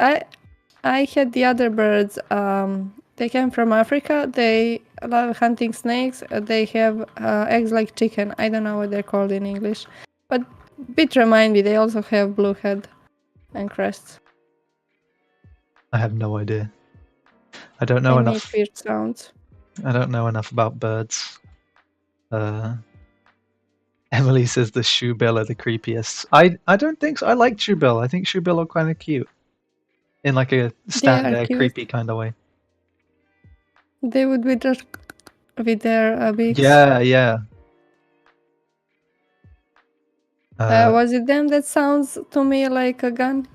I had the other birds. They came from Africa. They love hunting snakes. They have eggs like chicken. I don't know what they're called in English, but bit remind me. They also have blue head and crests. I have no idea. I don't know They enough. make weird sounds. I don't know enough about birds. Emily says the shoebill are the creepiest. I don't think so. I like shoebill. I think shoebill are kind of cute in like a They stand are there cute. creepy kind of way. They would be just with their beaks. Yeah. Was it them that sounds to me like a gun?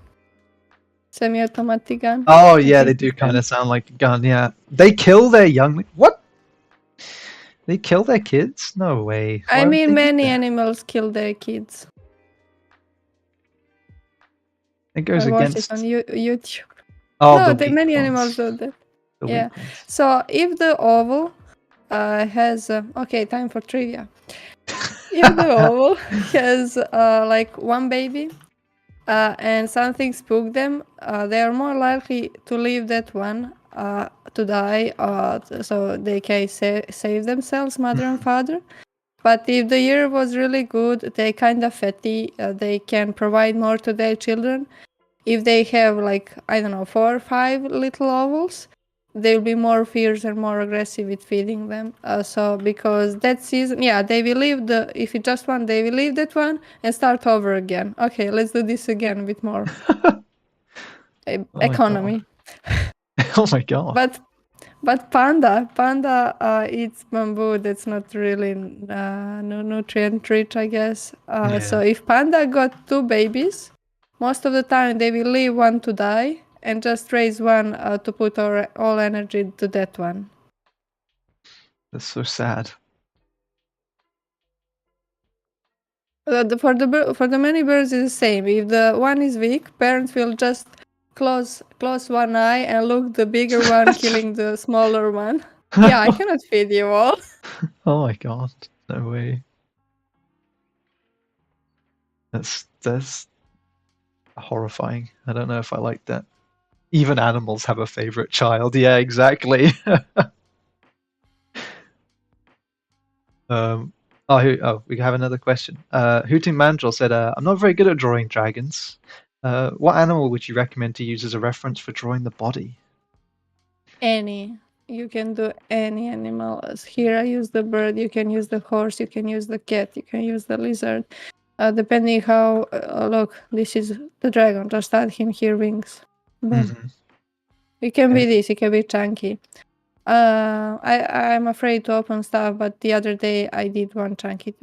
Semi-automatic gun? Oh I yeah, they think do it's kind them. of sound like a gun. Yeah, they kill their young. What? They kill their kids? No way. Why I would mean, they do many that? animals kill their kids. It goes I watched it against. on YouTube. Oh, No, the weak many ones. animals do that. The Yeah. weak ones. So if the oval has okay, time for trivia. If the oval has like one baby and something spooked them, they are more likely to leave that one to die, so they can save themselves, mother and father. But if the year was really good, they kind of fatty. They can provide more to their children. If they have like, I don't know, 4 or 5 little ovals, they'll be more fierce and more aggressive with feeding them. So because that season, yeah, they will leave if it's just one, they will leave that one and start over again. Okay, let's do this again with more Oh my god. economy. Oh my god. But panda eats bamboo. That's not really nutrient rich, I guess. So if panda got 2 babies, most of the time they will leave one to die and just raise one to put all energy to that one. That's so sad. For the many birds is the same. If the one is weak, parents will just close one eye and look the bigger one killing the smaller one. Yeah, I cannot feed you all. Oh my god, no way. That's horrifying. I don't know if I like that. Even animals have a favorite child. Yeah, exactly. We have another question. Hooting Mandrill said, I'm not very good at drawing dragons. What animal would you recommend to use as a reference for drawing the body? Any. You can do any animal. As here I use the bird, you can use the horse, you can use the cat, you can use the lizard. Depending how, look, this is the dragon, just add him here wings. Boom. Mhm. It can be Yeah. this, it can be chunky. I'm afraid to open stuff, but the other day I did one chunky.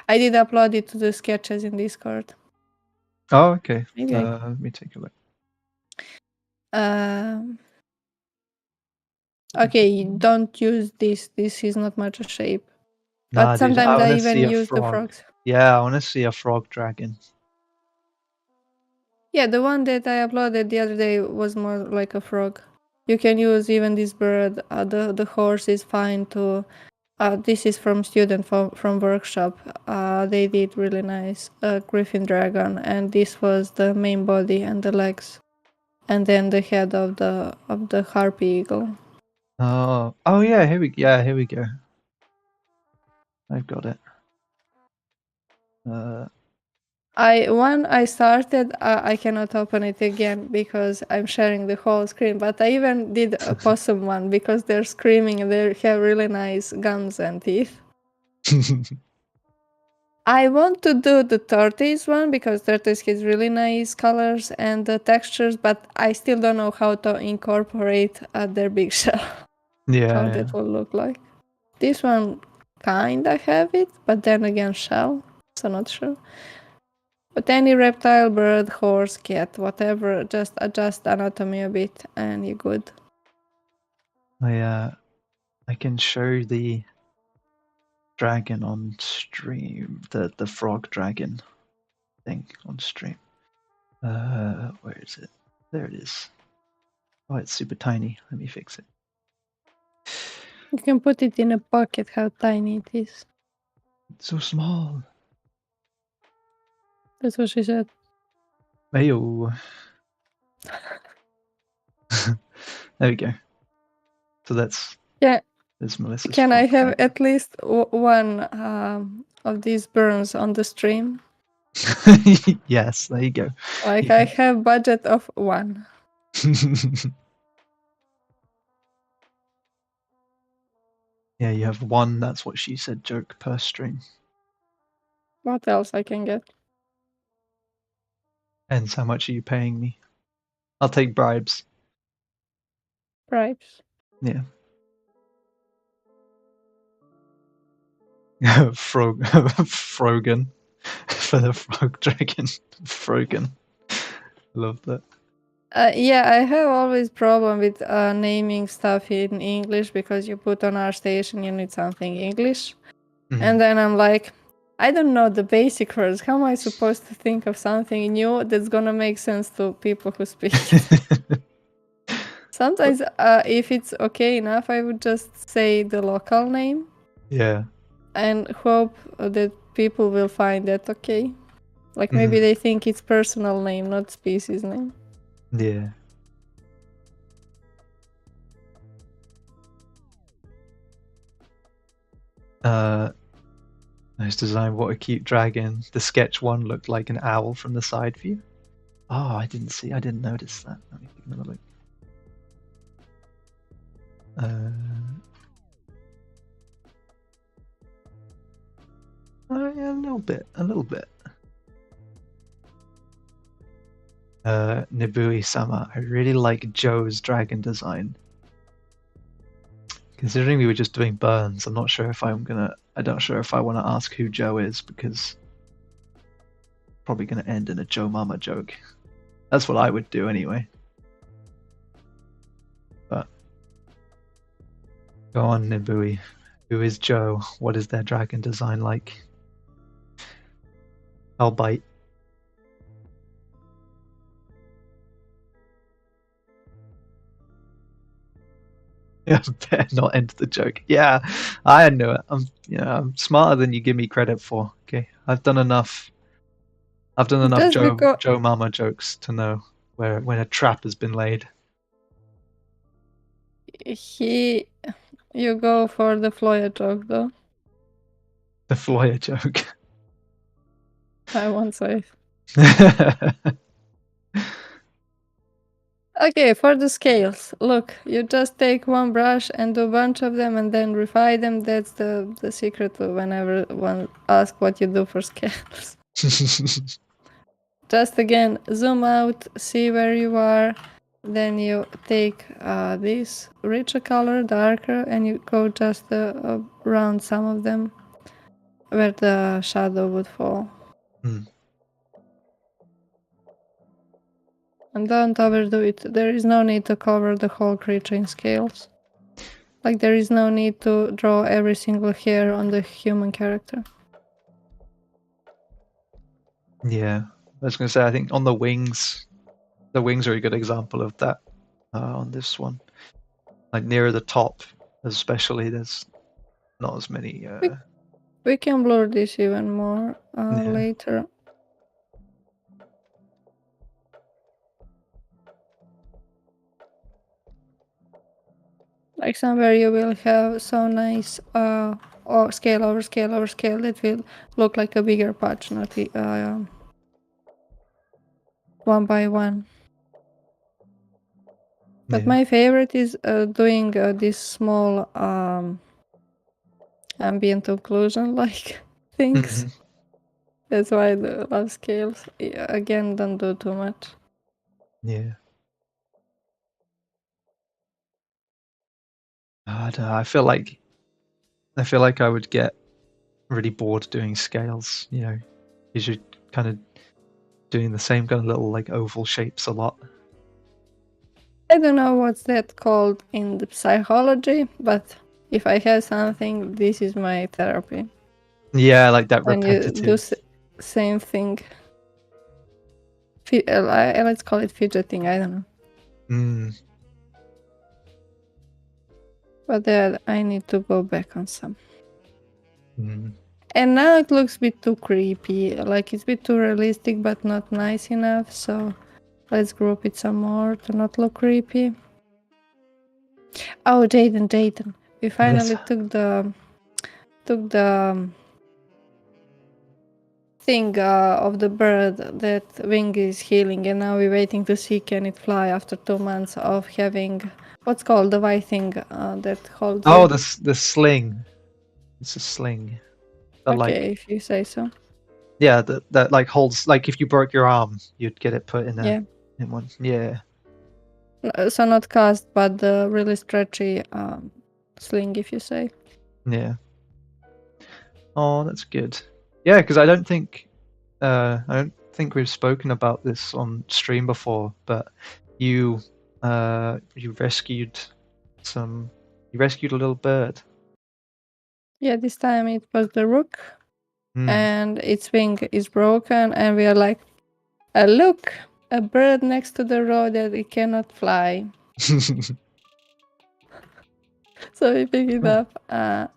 I did upload it to the sketches in Discord. Oh, okay. Maybe Let me take a look. Okay, don't use this. This is not much a shape. Nah, But dude, sometimes I I want to even see a use the frog. frogs. Yeah, I want to see a frog dragon. Yeah, the one that I uploaded the other day was more like a frog. You can use even this bird. The horse is fine too. This is from student from workshop. They did really nice griffin dragon, and this was the main body and the legs, and then the head of the harpy eagle. Oh yeah, here we go. I've got it. I started. I cannot open it again because I'm sharing the whole screen. But I even did a possum one because they're screaming and they have really nice gums and teeth. I want to do the tortoise one because tortoise has really nice colors and the textures, but I still don't know how to incorporate their big shell. How that will look like. This one kinda have it, but then again shell, so not sure. But any reptile, bird, horse, cat, whatever, just adjust anatomy a bit and you're good. I can show the dragon on stream, the frog dragon thing on stream. Where is it? There it is. Oh, it's super tiny. Let me fix it. You can put it in a pocket, how tiny it is. It's so small. That's what she said. Ayo. There we go. So that's Melissa's. Can I have dragon. at least one of these burns on the stream? Yes, there you go. Like Yeah. I have budget of 1. Yeah, you have one. That's what she said. Joke per stream. What else I can get? Depends how much are you paying me? I'll take bribes. Bribes. Yeah. Frogan for the frog dragon. Frogan. Love that. Yeah, I have always problem with naming stuff in English because you put on our station, you need something English. And then I'm like, I don't know the basic words. How am I supposed to think of something new that's gonna make sense to people who speak it? Sometimes, if it's okay enough, I would just say the local name. Yeah. And hope that people will find that okay. Like maybe they think it's personal name, not species name. Yeah. Nice design. What a cute dragon. The sketch one looked like an owl from the side view. Oh, I didn't notice that. Let me take another look. Oh yeah, a little bit. Nibui-sama. I really like Joe's dragon design. Considering we were just doing burns, I'm not sure if I want to ask who Joe is, because probably gonna end in a Joe Mama joke. That's what I would do anyway. But go on, Nibui. Who is Joe? What is their dragon design like? I'll bite. Yeah, better not end the joke. Yeah, I knew it. I'm smarter than you give me credit for. Okay, I've done enough Just because Joe Mama jokes to know when a trap has been laid. you go for the Floya joke though. The Floyer joke. I won't say. Okay, for the scales. Look, you just take one brush and do a bunch of them and then refine them. That's the secret to whenever one asks what you do for scales. Just again, zoom out, see where you are. Then you take this richer color, darker, and you go just around some of them where the shadow would fall. And don't overdo it. There is no need to cover the whole creature in scales. Like, there is no need to draw every single hair on the human character. Yeah, I was going to say, I think on the wings are a good example of that on this one. Like nearer the top, especially, there's not as many. We can blur this even more Yeah. later. Like somewhere you will have so nice or scale over scale over scale that will look like a bigger patch, not one by one. But my favorite is doing this small ambient occlusion like things. Mhm. That's why I love scales. Again, don't do too much. Yeah. I don't know, I feel like I would get really bored doing scales, because you're kind of doing the same kind of little like oval shapes a lot. I don't know what's that called in the psychology, but if I have something, this is my therapy. Yeah, like that When you do same thing. Let's call it fidgeting, I don't know. But then I need to go back on some. And now it looks a bit too creepy. Like, it's a bit too realistic, but not nice enough. So let's group it some more to not look creepy. Oh, Jaden. We finally took the thing of the bird that wing is healing, and now we're waiting to see can it fly after 2 months of having what's called the white thing that holds. Oh, the sling. It's a sling. Okay, if you say so. Yeah, that like holds, like if you broke your arm, you'd get it put in in one. Yeah. So not cast, but the really stretchy sling, if you say. Yeah. Oh, that's good. Yeah, because I don't think we've spoken about this on stream before, but you rescued a little bird. Yeah, this time it was the rook, and its wing is broken, and we are like, look, a bird next to the road that it cannot fly. So we pick it up. There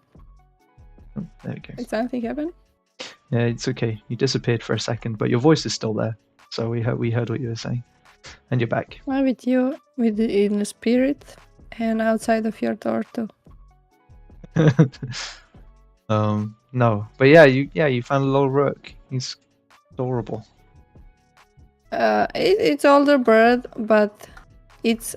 we go. Did something happen? Yeah, it's okay. You disappeared for a second, but your voice is still there. So we heard what you were saying, and you're back. I'm with you, in the spirit, and outside of your door too. No, but you found a little rook. He's adorable. It's older bird, but it's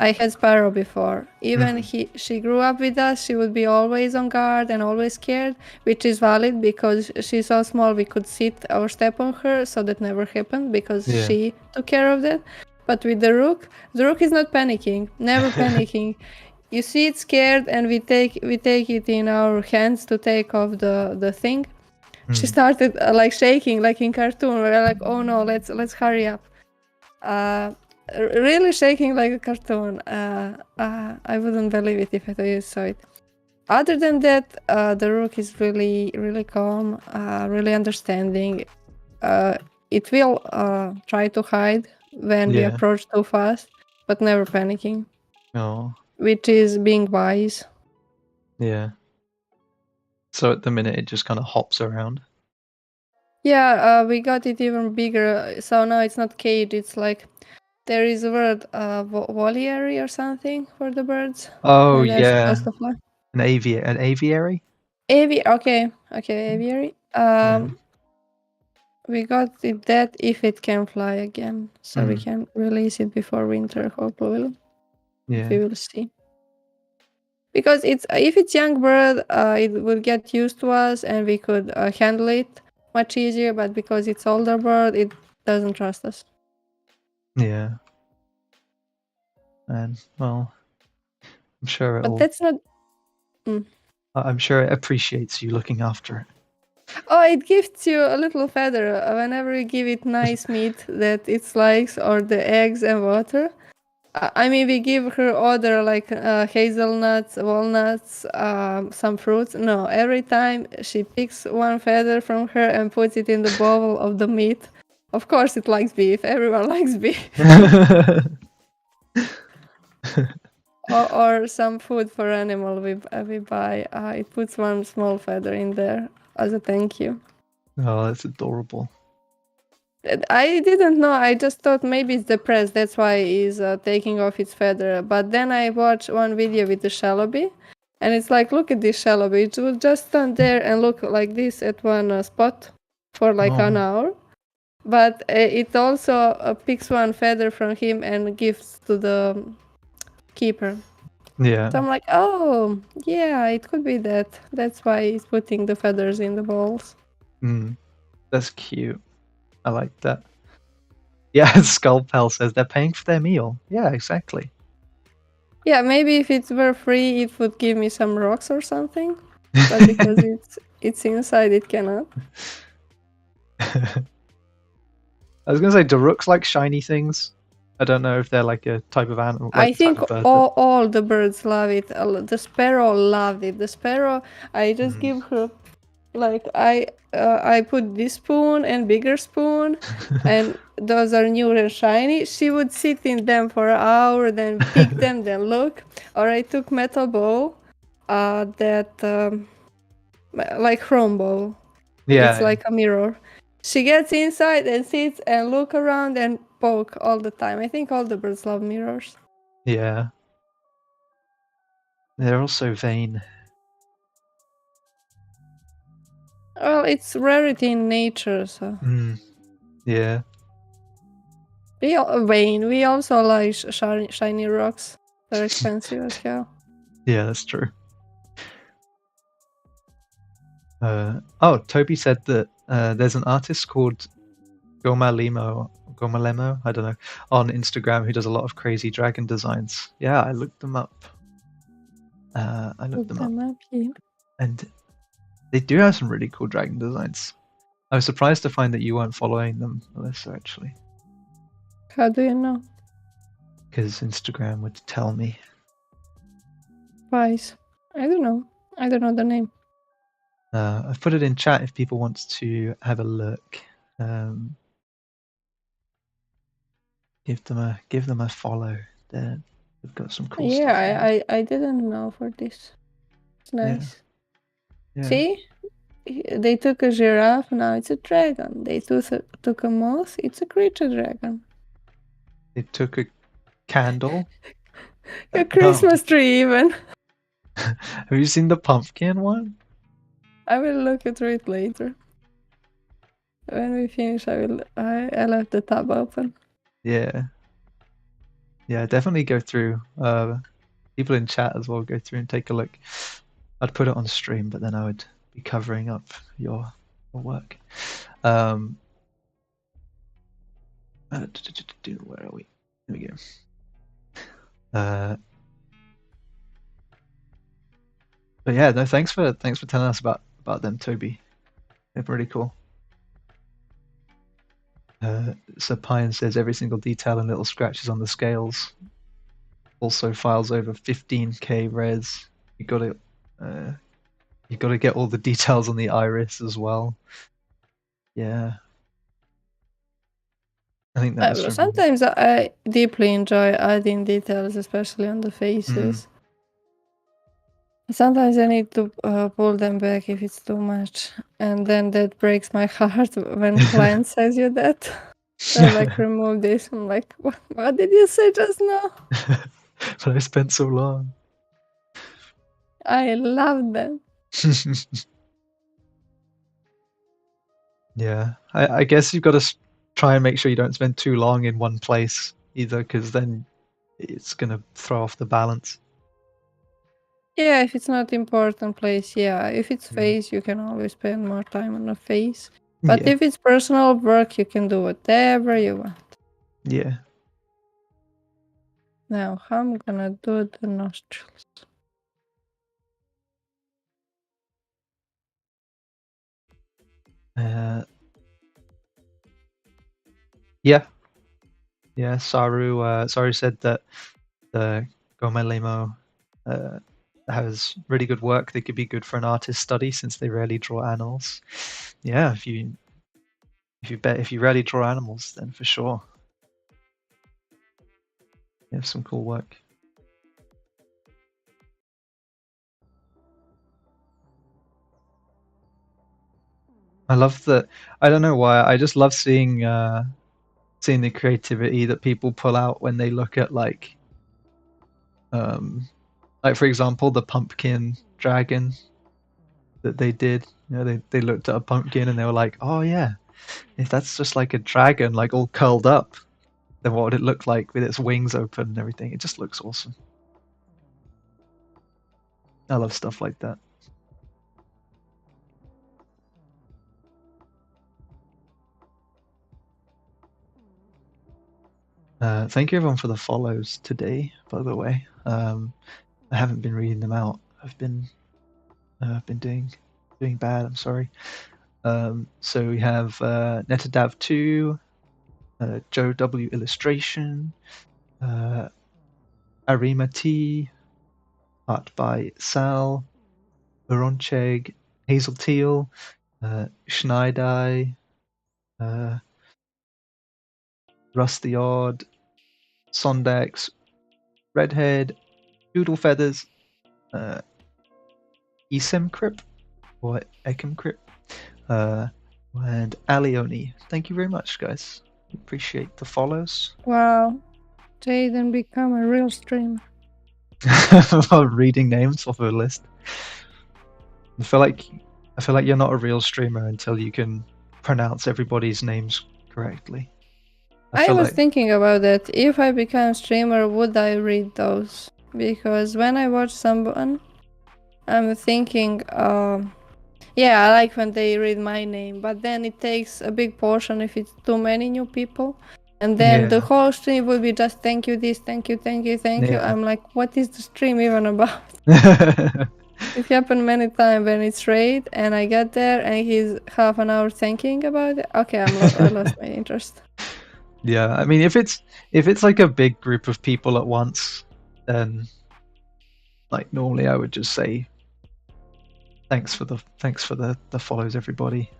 I had sparrow before. Even she grew up with us. She would be always on guard and always scared, which is valid because she's so small we could sit or step on her, so that never happened because she took care of that. But with the rook is not panicking, never panicking. you see it scared, and we take it in our hands to take off the thing. She started like shaking, like in cartoon. We're like, oh no, let's hurry up. Really shaking like a cartoon. I wouldn't believe it if I saw it. Other than that, the rook is really, really calm, really understanding. It will try to hide when we approach too fast, but never panicking. Oh. Which is being wise. Yeah. So at the minute, it just kind of hops around. Yeah, we got it even bigger. So now it's not cage. It's like there is a word, voliere or something for the birds. Oh when they're yeah, supposed to fly. an aviary. Okay, aviary. We got it that if it can fly again, so we can release it before winter. Hopefully, Yeah. we will see. Because if it's young bird, it will get used to us, and we could handle it much easier. But because it's older bird, it doesn't trust us. Yeah. And well, I'm sure it'll. But that's not. I'm sure it appreciates you looking after it. Oh, it gives you a little feather whenever you give it nice meat that it likes, or the eggs and water. I mean, we give her other like hazelnuts, walnuts, some fruits. No, every time she picks one feather from her and puts it in the bowl of the meat. Of course, it likes beef. Everyone likes beef. or some food for animal we buy. It puts one small feather in there as a thank you. Oh, that's adorable. I didn't know. I just thought maybe it's depressed. That's why he's taking off its feather. But then I watched one video with the shallowbee, and it's like, look at this shallowbee. It will just stand there and look like this at one spot for like an hour. But it also picks one feather from him and gives to the keeper. Yeah. So I'm like, oh, yeah, it could be that. That's why he's putting the feathers in the bowls. That's cute. I like that. Yeah, Skullpal says they're paying for their meal. Yeah, exactly. Yeah, maybe if it were free, it would give me some rocks or something. But because it's inside, it cannot. I was gonna say, do rooks like shiny things? I don't know if they're like a type of animal. Like I think all the birds love it. The sparrow loved it. The sparrow, I just give her, like I put this spoon and bigger spoon, and those are new and shiny. She would sit in them for an hour, then pick them, then look. Or I took metal bowl, that like chrome bowl. Yeah, it's like a mirror. She gets inside and sits and look around and poke all the time. I think all the birds love mirrors. Yeah. They're also vain. Well, it's rarity in nature, so. Yeah. Vain. We also like shiny rocks. They're expensive as hell. Yeah, that's true. Toby said that there's an artist called Gomalemo, I don't know, on Instagram who does a lot of crazy dragon designs. Yeah, I looked them up. Yeah. And they do have some really cool dragon designs. I was surprised to find that you weren't following them, Melissa, actually. How do you know? Because Instagram would tell me. Wise. I don't know. I don't know the name. I've put it in chat if people want to have a look. Give them a follow. They've got some cool stuff. Yeah, I didn't know for this. It's nice. Yeah. See? They took a giraffe, now it's a dragon. They took a moth, it's a creature dragon. They took a candle. A Christmas tree even. Have you seen the pumpkin one? I will look through it later. When we finish, I left the tab open. Yeah. Yeah, definitely go through. People in chat as well, go through and take a look. I'd put it on stream, but then I would be covering up your work. Where are we? Here we go. But yeah, no, thanks for telling us about them, Toby. They're pretty cool. So Pine says every single detail and little scratches on the scales. Also, files over 15K res. You got to get all the details on the iris as well. Yeah, I think that was from. Sometimes I deeply enjoy adding details, especially on the faces. Sometimes I need to pull them back if it's too much, and then that breaks my heart when client says you that. So like remove this. I'm like, what did you say just now? But I spent so long. I love them. Yeah, I guess you've got to try and make sure you don't spend too long in one place either, because then it's gonna throw off the balance. Yeah, if it's not important place, yeah. If it's face, you can always spend more time on the face. But Yeah, if it's personal work, you can do whatever you want. yeah. Now, how I'm gonna do the nostrils. Yeah. Saru said that the Gome Lemo has really good work. They could be good for an artist study since they rarely draw animals. Yeah, if you rarely draw animals, then for sure you have some cool work. I love that. I don't know why. I just love seeing the creativity that people pull out when they look at like for example the pumpkin dragon that they did. You know, they looked at a pumpkin and they were like, oh yeah, if that's just like a dragon like all curled up, then what would it look like with its wings open and everything? It just looks awesome. I love stuff like that. Thank you everyone for the follows today, by the way. I haven't been reading them out. I've been doing bad. I'm sorry. So we have Netadav2, Joe W Illustration, Arima T, art by Sal, Uroncheg, Hazel Teal, Schneidai, Rusty Odd, Sondex, Redhead, Doodle Feathers, Esemcrip or Ekemcrip, and Alioni. Thank you very much, guys. Appreciate the follows. Wow, Jaden become a real streamer. While reading names off of a list. I feel like you're not a real streamer until you can pronounce everybody's names correctly. I was thinking about that. If I become a streamer, would I read those? Because when I watch someone, I'm thinking, yeah, I like when they read my name, but then it takes a big portion if it's too many new people. And then the whole stream will be just thank you this, thank you, thank you, thank you. I'm like, what is the stream even about? It happened many times when it's raid and I get there and he's half an hour thinking about it. Okay, I lost my interest. Yeah, I mean, if it's like a big group of people at once, then like normally I would just say thanks for the follows, everybody.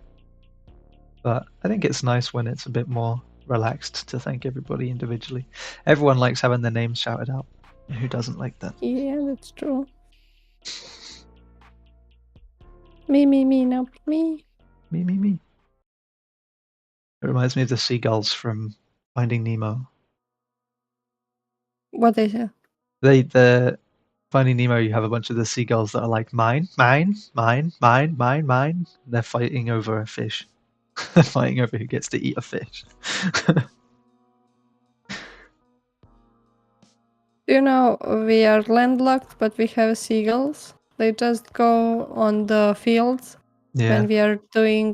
But I think it's nice when it's a bit more relaxed to thank everybody individually. Everyone likes having their names shouted out. Who doesn't like that? Yeah, that's true. Me, no, me. Me. It reminds me of the seagulls from Finding Nemo. What they say? The Finding Nemo, you have a bunch of the seagulls that are like mine. They're fighting over a fish. Fighting over who gets to eat a fish. You know, we are landlocked, but we have seagulls. They just go on the fields when we are doing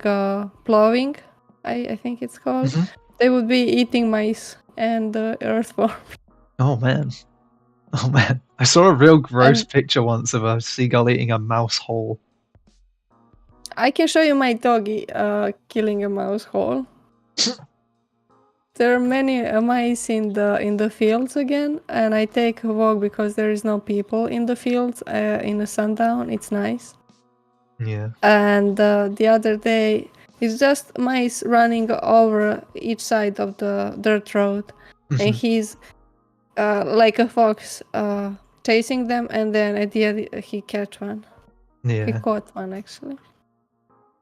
plowing, I think it's called. Mm-hmm. They would be eating mice and earthworm. Oh man. Oh man, I saw a real gross And picture once of a seagull eating a mouse hole. I can show you my doggy killing a mouse hole. There are many mice in the fields again, and I take a walk because there is no people in the fields in the sundown. It's nice. Yeah. And the other day, it's just mice running over each side of the dirt road, and he's like a fox chasing them, and then at the end he catch one. He Yeah. caught one actually.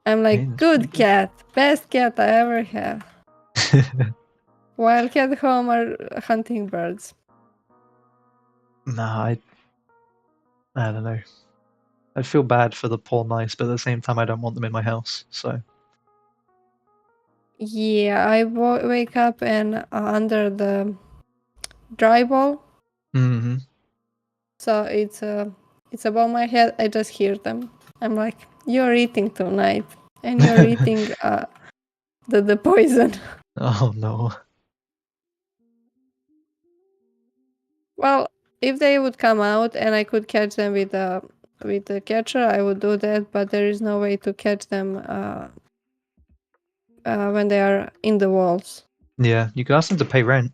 I'm like, Yeah, that's pretty good cat, best cat I ever have. good. While cat home are hunting birds. Nah, I don't know. I feel bad for the poor mice, but at the same time, I don't want them in my house. So Yeah, I wake up and under the drywall, hmm so it's above my head. I just hear them. I'm like, you're eating tonight, and you're eating the poison. Oh no. Well, if they would come out and I could catch them with the catcher, I would do that. But there is no way to catch them when they are in the walls. Yeah, you could ask them to pay rent.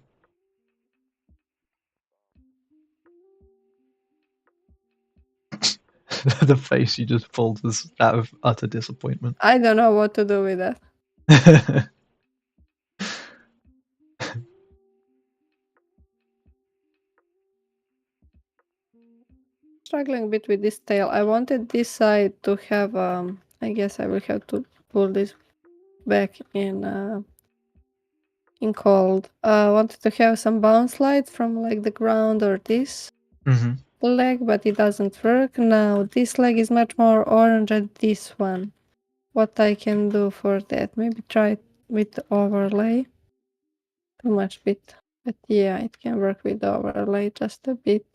The face you just pulled was that of utter disappointment. I don't know what to do with that. Struggling a bit with this tail. I wanted this side to have I guess I will have to pull this back in cold. I wanted to have some bounce light from like the ground or this leg, but it doesn't work. Now this leg is much more orange than this one. What I can do for that? Maybe try it with the overlay. Too much bit. But yeah, it can work with the overlay just a bit.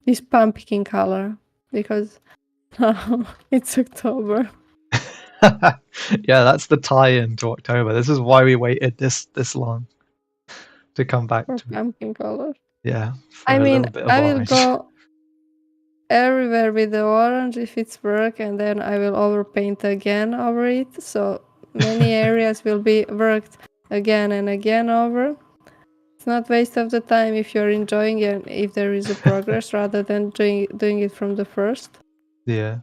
This pumpkin color, because it's October. Yeah, that's the tie-in to October. This is why we waited this long to come back For to it. pumpkin color. Yeah, for I a mean, little bit of I will orange. go everywhere with the orange if it's work, and then I will overpaint again over it. So many areas will be worked again and again over. It's not waste of the time if you're enjoying it and if there is a progress rather than doing it from the first. Yeah.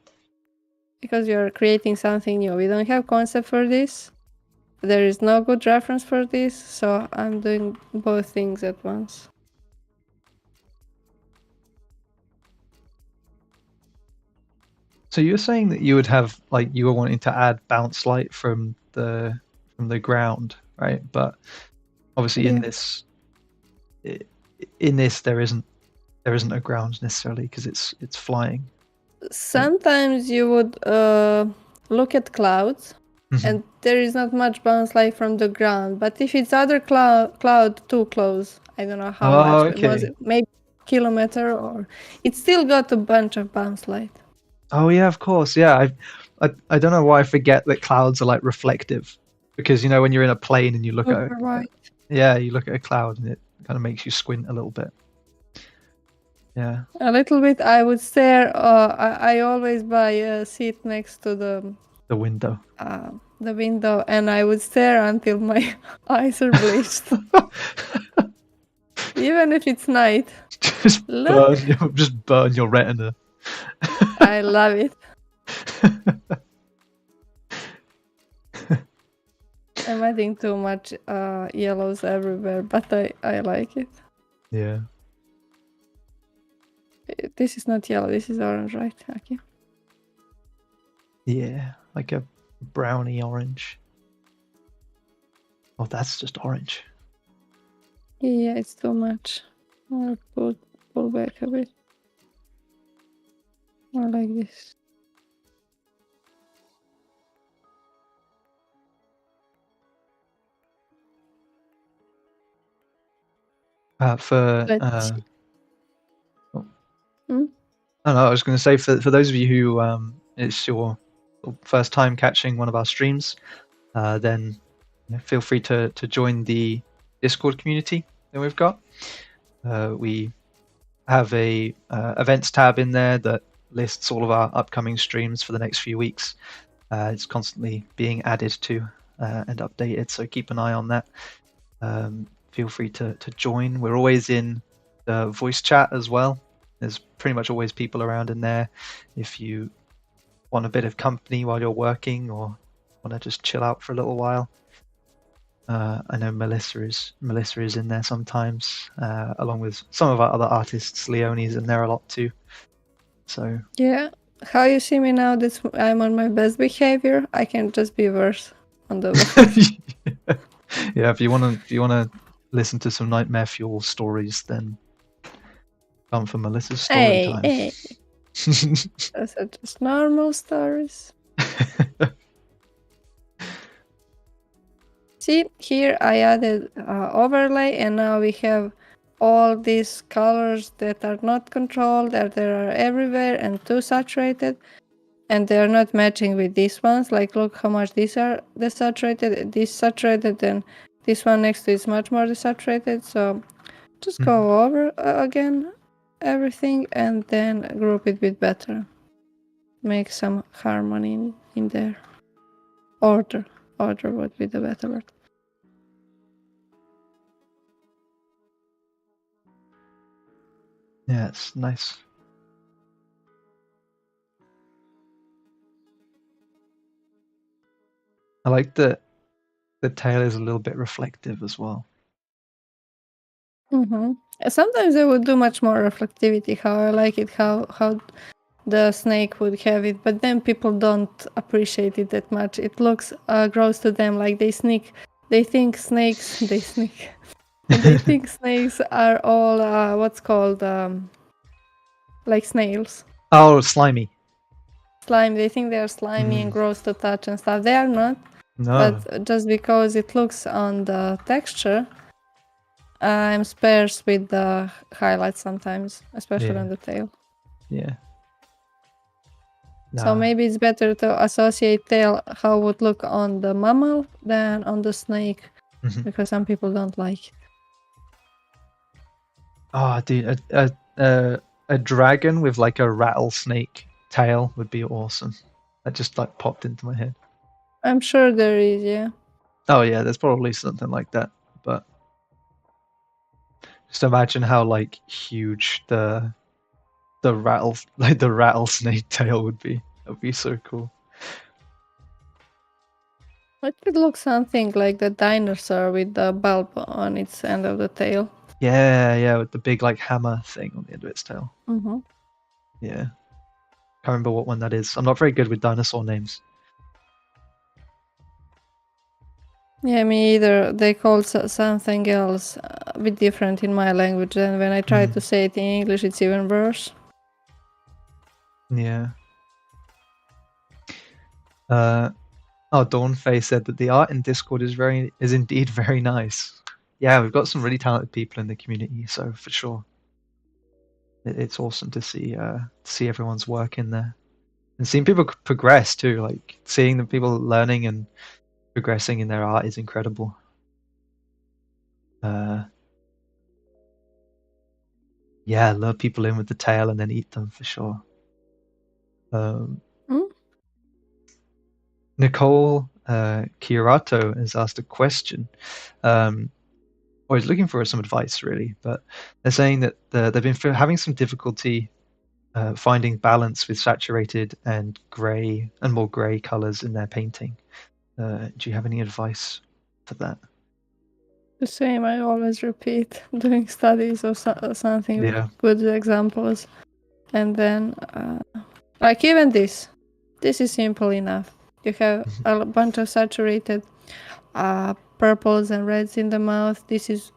Because you're creating something new. We don't have concept for this. There is no good reference for this, so I'm doing both things at once. So you're saying that you would have like you were wanting to add bounce light from the ground, right? But obviously Yeah. in this there isn't a ground necessarily because it's flying. Sometimes you would look at clouds, and there is not much bounce light from the ground. But if it's other cloud too close, I don't know how much, okay. was it maybe a kilometer, or it's still got a bunch of bounce light. Oh yeah, of course. Yeah, I don't know why I forget that clouds are like reflective, because you know when you're in a plane and you look at you look at a cloud and it kind of makes you squint a little bit. Yeah. A little bit. I would stare. I always buy a seat next to the window. The window, and I would stare until my eyes are bleached. Even if it's night. Just burn your retina. I love it. I'm adding too much yellows everywhere, but I like it. Yeah. This is not yellow, this is orange, right? Okay. Yeah, like a brownie orange. Oh, that's just orange. Yeah, it's too much. I'll pull back a bit. More like this. I don't know, I was going to say for those of you who it's your first time catching one of our streams, then feel free to join the Discord community that we've got. We have a events tab in there that lists all of our upcoming streams for the next few weeks. It's constantly being added to and updated, so keep an eye on that. Feel free to join. We're always in the voice chat as well. There's pretty much always people around in there. If you want a bit of company while you're working or want to just chill out for a little while, I know Melissa is in there sometimes, along with some of our other artists. Leonie's in there a lot too. So Yeah. How you see me now that I'm on my best behavior, I can just be worse on the voice. yeah, if you wanna listen to some Nightmare Fuel stories, then come for Melissa's story time. Hey. Those are just normal stories. See, here I added overlay, and now we have all these colors that are not controlled, that they are everywhere and too saturated, and they are not matching with these ones. Like, look how much these are desaturated, this saturated, and this one next to is much more desaturated. So just go over again everything and then group it with better. Make some harmony in there. Order would be the better word. Yeah, it's nice. I like that the tail is a little bit reflective as well. Sometimes I would do much more reflectivity. How I like it, how the snake would have it, but then people don't appreciate it that much. It looks gross to them, like they think snakes they think snakes are all what's called like snails. Oh, slimy. Slime. They think they are slimy and gross to touch and stuff. They are not. No. But just because it looks on the texture, I'm sparse with the highlights sometimes, especially on the tail. Yeah. So maybe it's better to associate tail how it would look on the mammal than on the snake, because some people don't like it. Oh, dude, a dragon with like a rattlesnake tail would be awesome. That just like popped into my head. I'm sure there is, yeah. Oh yeah, there's probably something like that, but just imagine how like huge the rattlesnake tail would be. That would be so cool. It could look something like the dinosaur with the bulb on its end of the tail. Yeah, with the big like hammer thing on the end of its tail. Yeah. Can't remember what one that is. I'm not very good with dinosaur names. Yeah, me either. They call something else a bit different in my language, and when I try to say it in English, it's even worse. Yeah. Dawnface said that the art in Discord is indeed very nice. Yeah, we've got some really talented people in the community, so for sure, it's awesome to see everyone's work in there, and seeing people progress too. Like seeing the people learning and progressing in their art is incredible. Yeah, lure people in with the tail and then eat them for sure. Nicole Kirato has asked a question, or is looking for some advice really, but they're saying that they've been having some difficulty finding balance with saturated and grey and more grey colors in their painting. Do you have any advice for that? The same, I always repeat, doing studies or something with good examples. And then, like even this is simple enough. You have a bunch of saturated purples and reds in the mouth. This is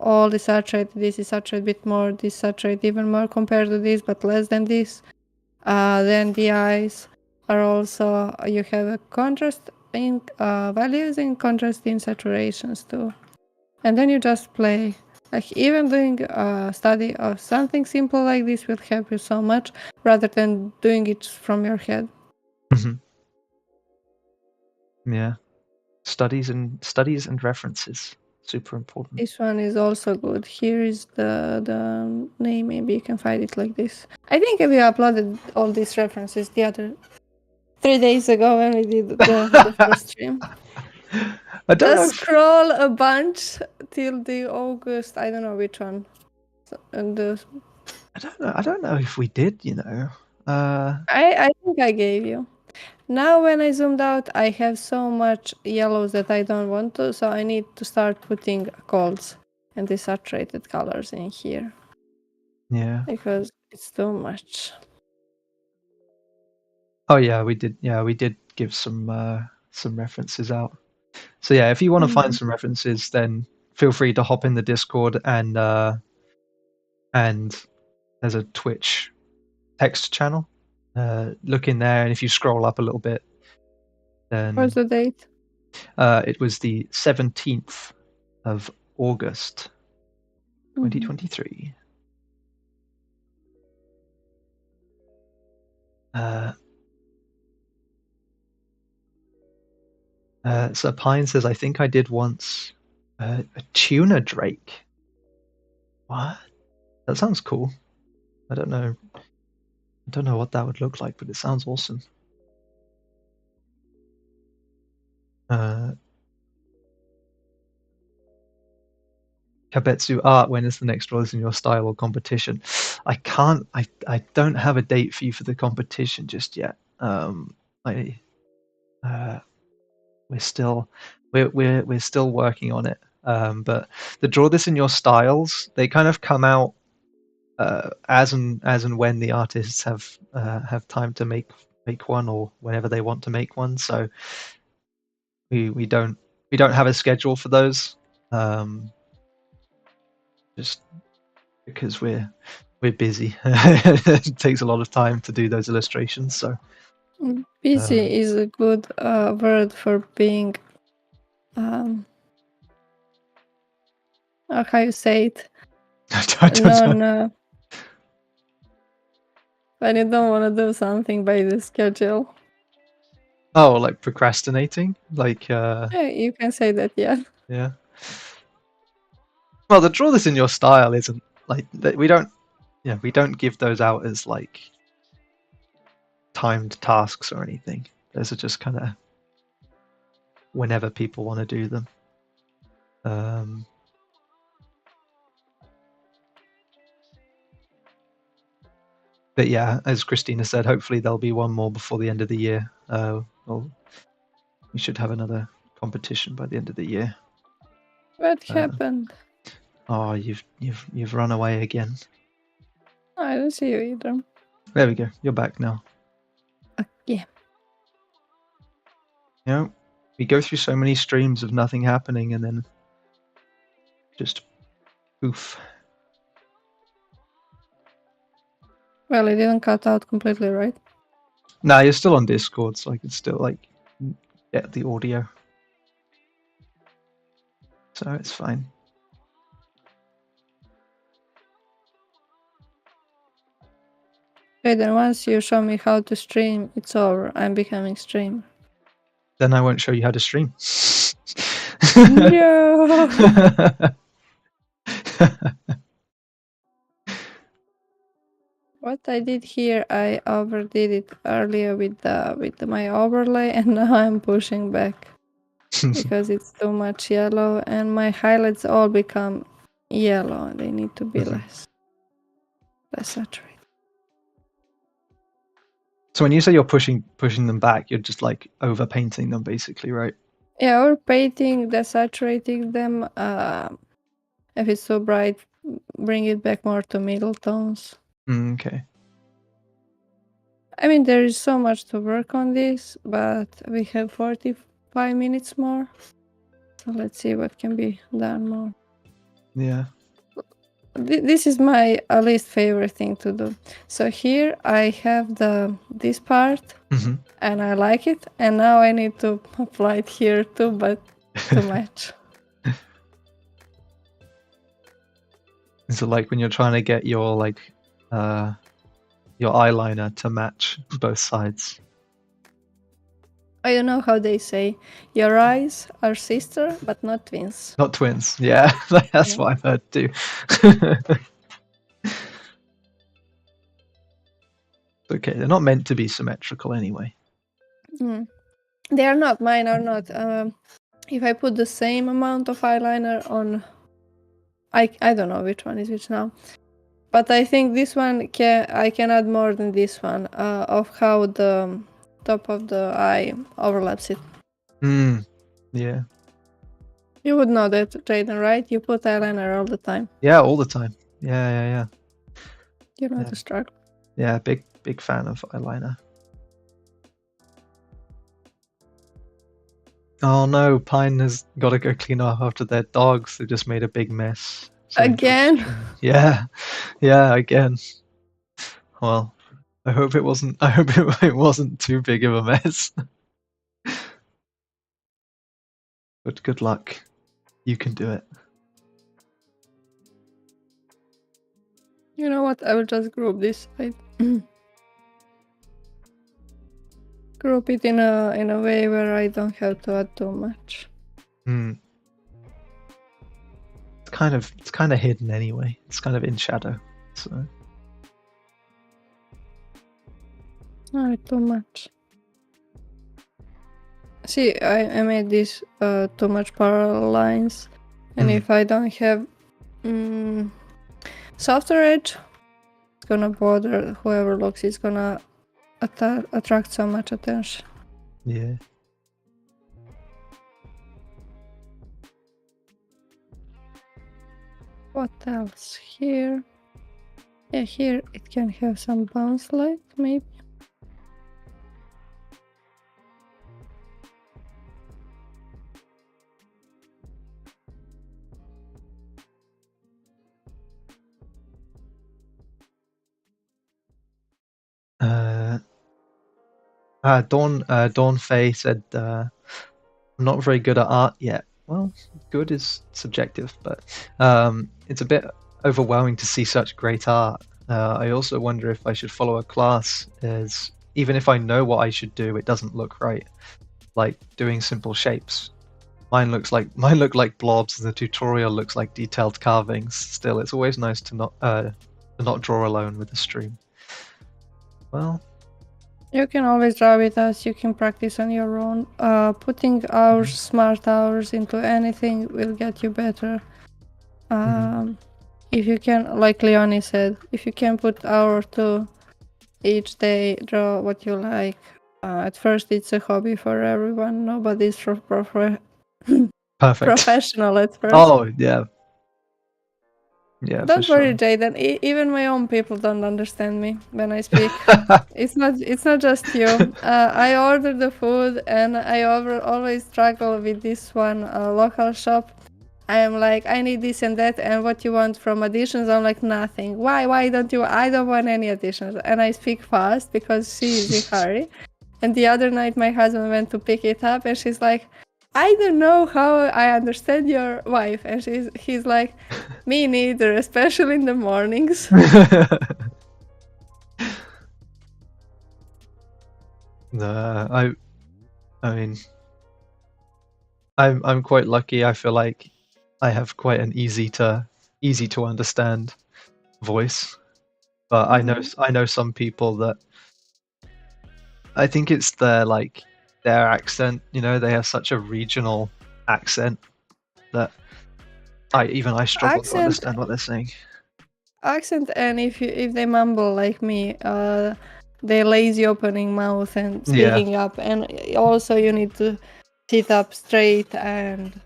all desaturated. This is saturated a bit more. This saturated even more compared to this, but less than this. Then the eyes are also, you have a contrast in values and contrast in saturations too. And then you just play. Like even doing a study of something simple like this will help you so much, rather than doing it from your head. Yeah, studies and references. super important. This one is also good. Here is the name. Maybe you can find it like this. I think we uploaded all these references the other 3 days ago when we did the first stream. I don't know. Scroll a bunch till the August. I don't know which one. And I don't know if we did. I think I gave you. Now when I zoomed out, I have so much yellows that I don't want to, so I need to start putting golds and desaturated colors in here. Yeah. Because it's too much. Oh yeah, we did. Yeah, we did give some references out. So yeah, if you want to find some references, then feel free to hop in the Discord and there's a Twitch text channel. Look in there, and if you scroll up a little bit, then What's the date? It was the 17th of August, 2023. So Pine says, I think I did once a tuna drake. What? That sounds cool. I don't know what that would look like, but it sounds awesome. Kabetsu art, when is the next Rollers in Your Style or competition? I don't have a date for you for the competition just yet. We're still working on it. But the Draw This in Your Styles, they kind of come out as and when the artists have time to make one, or whenever they want to make one. So we don't have a schedule for those. Just because we're busy. It takes a lot of time to do those illustrations. So busy is a good word for being how you say it? I don't know. When you don't want to do something by the schedule. Oh, like procrastinating? Like yeah, you can say that, yeah. Yeah. Well, the Draw This in Your Style isn't like we don't give those out as like timed tasks or anything. Those are just kind of whenever people want to do them. But yeah, as Christina said, hopefully there'll be one more before the end of the year. We should have another competition by the end of the year. What happened? Oh, you've run away again. I don't see you either. There we go. You're back now. Yeah. You know, we go through so many streams of nothing happening, and then just poof. Well, it didn't cut out completely, right? Nah, you're still on Discord, so I can still like get the audio. So it's fine. Okay, then once you show me how to stream, it's over. I'm becoming streamer. Then I won't show you how to stream. No. What I did here, I overdid it earlier with my overlay, and now I'm pushing back because it's too much yellow, and my highlights all become yellow. They need to be less saturated. So when you say you're pushing them back, you're just like over painting them, basically, right? Yeah, or painting, desaturating them. If it's so bright, bring it back more to middle tones. Okay. I mean, there is so much to work on this, but we have 45 minutes more. So let's see what can be done more. Yeah. This is my least favorite thing to do. So here I have this part, and I like it, and now I need to apply it here too, but too much. So like when you're trying to get your like your eyeliner to match both sides. I don't know how they say. Your eyes are sister, but not twins. Not twins. Yeah, that's Yeah. what I've heard too. Okay, they're not meant to be symmetrical anyway. Mm. They are not. Mine are not. If I put the same amount of eyeliner on, I don't know which one is which now, but I think this one I can add more than this one of how the top of the eye overlaps it. Yeah. You would know that, Jaden, right? You put eyeliner all the time. Yeah, all the time. Yeah. You know Yeah. the struggle. Yeah, big fan of eyeliner. Oh no, Pine has got to go clean up after their dogs. They just made a big mess. Again? Yeah, again. Well, I hope it wasn't. I hope it wasn't too big of a mess. But good luck. You can do it. You know what? I will just group this. Group it in a way where I don't have to add too much. It's kind of hidden anyway. It's kind of in shadow. So. Not too much. See, I made this too much parallel lines, and if I don't have softer edge, it's gonna bother whoever looks. It's gonna attract so much attention. Yeah. What else here? Yeah, here it can have some bounce light, maybe. Dawn Faye said, I'm not very good at art yet. Well, good is subjective, but it's a bit overwhelming to see such great art. I also wonder if I should follow a class, as even if I know what I should do, it doesn't look right. Like doing simple shapes. Mine look like blobs, and the tutorial looks like detailed carvings. Still, it's always nice to not draw alone with the stream. Well, you can always draw with us. You can practice on your own. Putting hours, smart hours into anything will get you better. If you can, like Leonie said, if you can put hour or two each day, draw what you like. At first, it's a hobby for everyone. Nobody's perfect. Professional at first. Oh yeah. Yeah. Don't worry, sure. Jaden. Even my own people don't understand me when I speak. It's not just you. I order the food, and I always struggle with this one local shop. I am like, I need this and that, and what you want from additions? I'm like, nothing. Why don't you? I don't want any additions. And I speak fast because she is in hurry. And the other night, my husband went to pick it up, and she's like, I don't know how I understand your wife. And he's like, me neither, especially in the mornings. No, I mean, I'm quite lucky. I feel like I have quite an easy to understand voice, but I know some people that I think it's their accent. You know, they have such a regional accent that I struggle to understand what they're saying. Accent, and if they mumble like me, they lazy opening mouth and speaking up, and also you need to sit up straight and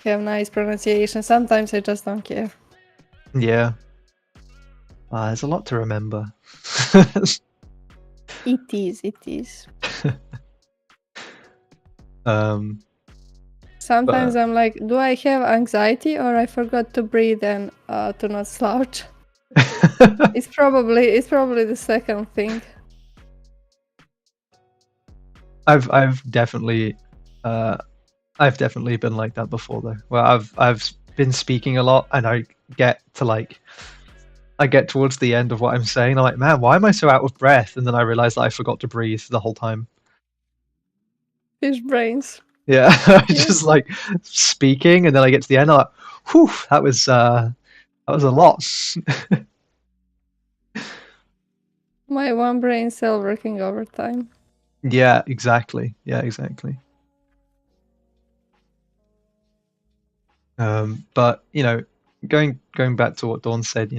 have nice pronunciation. Sometimes I just don't care. Yeah. There's a lot to remember. It is. Sometimes I'm like, do I have anxiety or I forgot to breathe and to not slouch? It's probably the second thing. I've definitely been like that before though. Well, I've been speaking a lot, and I get towards the end of what I'm saying, I'm like, man, why am I so out of breath? And then I realize that I forgot to breathe the whole time. Fish brains. Yeah, just like speaking, and then I get to the end, I'm like, whew, that was a lot. My one brain cell working overtime. Yeah, exactly. Yeah, exactly. But going back to what Dawn said,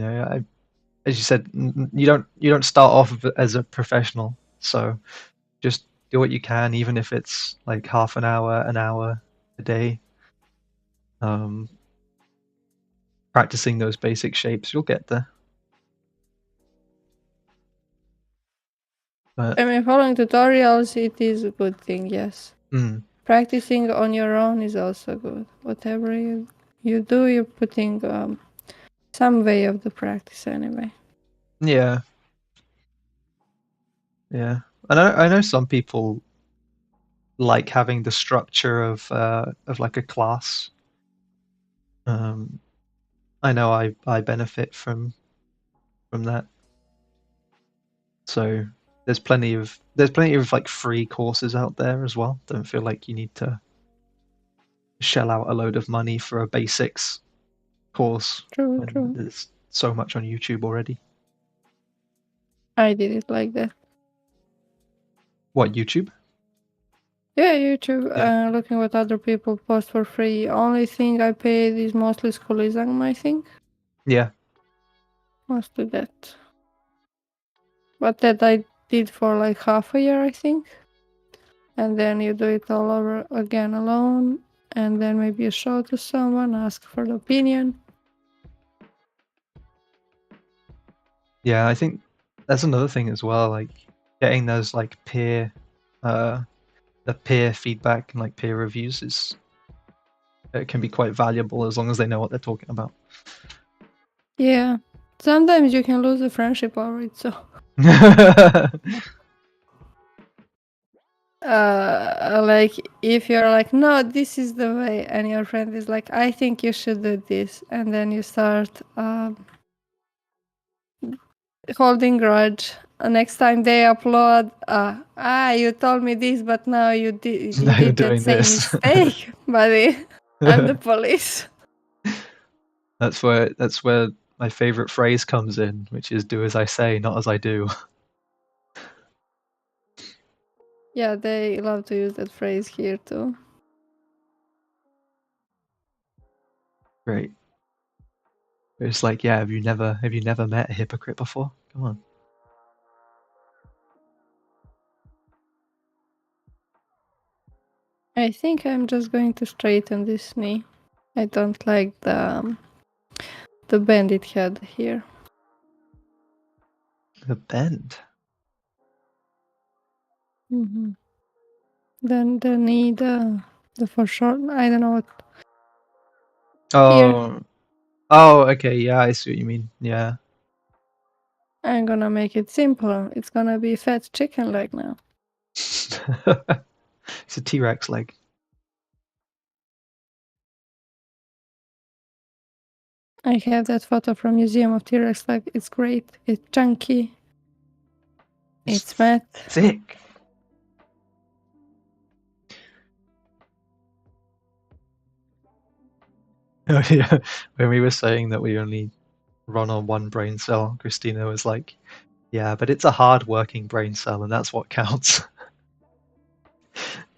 as you said, you don't start off as a professional, so just do what you can, even if it's like half an hour a day. Practicing those basic shapes, you'll get there. But I mean, following tutorials, it is a good thing, yes. Practicing on your own is also good. Whatever you do, you're putting some way of the practice anyway. yeah, I know some people like having the structure of like a class. I know I benefit from that. So there's plenty of like free courses out there as well. Don't feel like you need to shell out a load of money for a basics course True, when true. there's so much on YouTube already. I did it like that. What, YouTube? Yeah, YouTube. Yeah. Looking what other people post for free. Only thing I paid is mostly Schoolizm, I think. Yeah. Mostly that. But that I did for like half a year, I think. And then you do it all over again alone. And then maybe you show to someone, ask for the opinion. Yeah, I think that's another thing as well, like getting those like the peer feedback and like peer reviews it can be quite valuable as long as they know what they're talking about. Yeah. Sometimes you can lose a friendship over it, so like if you're like, no, this is the way, and your friend is like, I think you should do this, and then you start holding grudge. Next time they upload, you told me this, but now you Now you're did that doing same this. mistake, buddy. I'm the police. That's where my favorite phrase comes in, which is "do as I say, not as I do." Yeah, they love to use that phrase here too. Great. It's like, yeah, have you never met a hypocrite before? Come on. I think I'm just going to straighten this knee. I don't like the bend it had here. The bend. Mm-hmm. Then the knee, the foreshorten. I don't know what. Oh. Here. Oh, okay, yeah, I see what you mean. Yeah. I'm gonna make it simpler. It's gonna be fat chicken leg now. It's a T-Rex leg. I have that photo from Museum of T-Rex leg. It's great. It's chunky. It's fat. Thick. Oh yeah. When we were saying that we only run on one brain cell, Christina was like, "Yeah, but it's a hard-working brain cell, and that's what counts."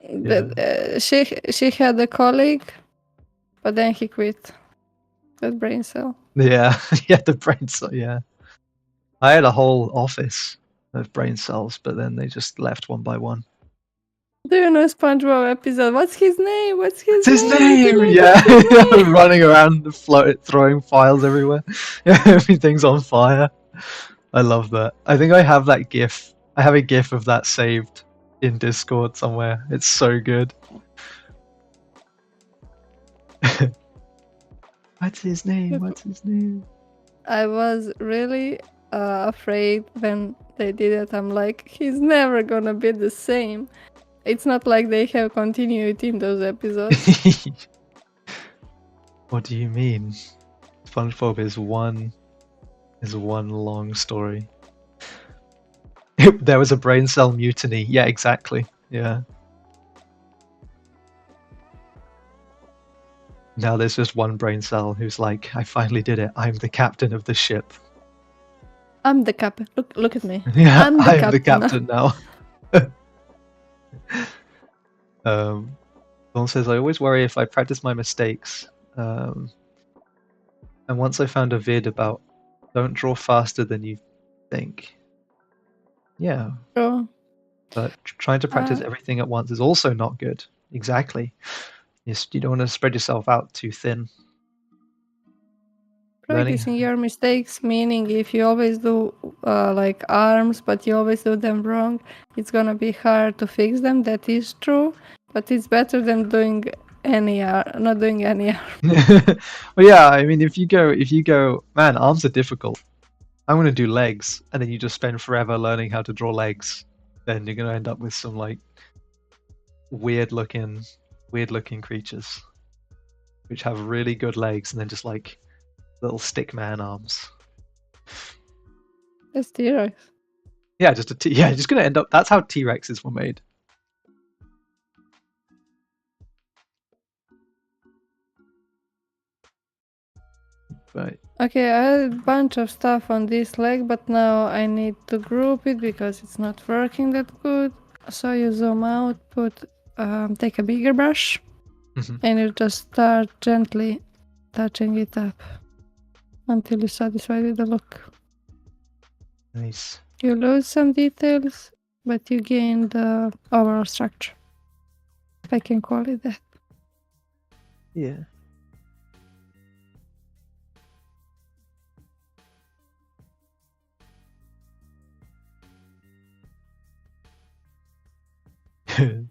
Yeah. She had a colleague, but then he quit that brain cell. Yeah, yeah, the brain cell. Yeah, I had a whole office of brain cells, but then they just left one by one. Do you know SpongeBob episode? What's his name? What's his name? Yeah, running around the float, throwing files everywhere. Everything's on fire. I love that. I think I have that GIF. I have a GIF of that saved in Discord somewhere. It's so good. What's his name? What's his name? I was really afraid when they did it. I'm like, he's never gonna be the same. It's not like they have continuity in those episodes. What do you mean? SpongeBob is one long story. There was a brain cell mutiny. Yeah, exactly. Yeah. Now there's just one brain cell who's like, I finally did it. I'm the captain of the ship. I'm the captain. Look at me. Yeah, I'm the captain now. Dawn says, I always worry if I practice my mistakes. And once I found a vid about don't draw faster than you think. Yeah. True. But trying to practice everything at once is also not good. Exactly. You don't want to spread yourself out too thin. Practicing your mistakes, meaning if you always do like arms, but you always do them wrong, it's gonna be hard to fix them. That is true, but it's better than doing not doing any arm. Well, yeah. I mean, if you go, man, arms are difficult. I'm gonna do legs, and then you just spend forever learning how to draw legs. Then you're gonna end up with some like weird looking creatures, which have really good legs, and then just like little stick man arms. That's T-Rex. Yeah, just gonna end up. That's how T-Rexes were made. Right. Okay, I had a bunch of stuff on this leg, but now I need to group it because it's not working that good. So you zoom out, take a bigger brush, and you just start gently touching it up until you're satisfied with the look. Nice. You lose some details, but you gain the overall structure, if I can call it that. Yeah.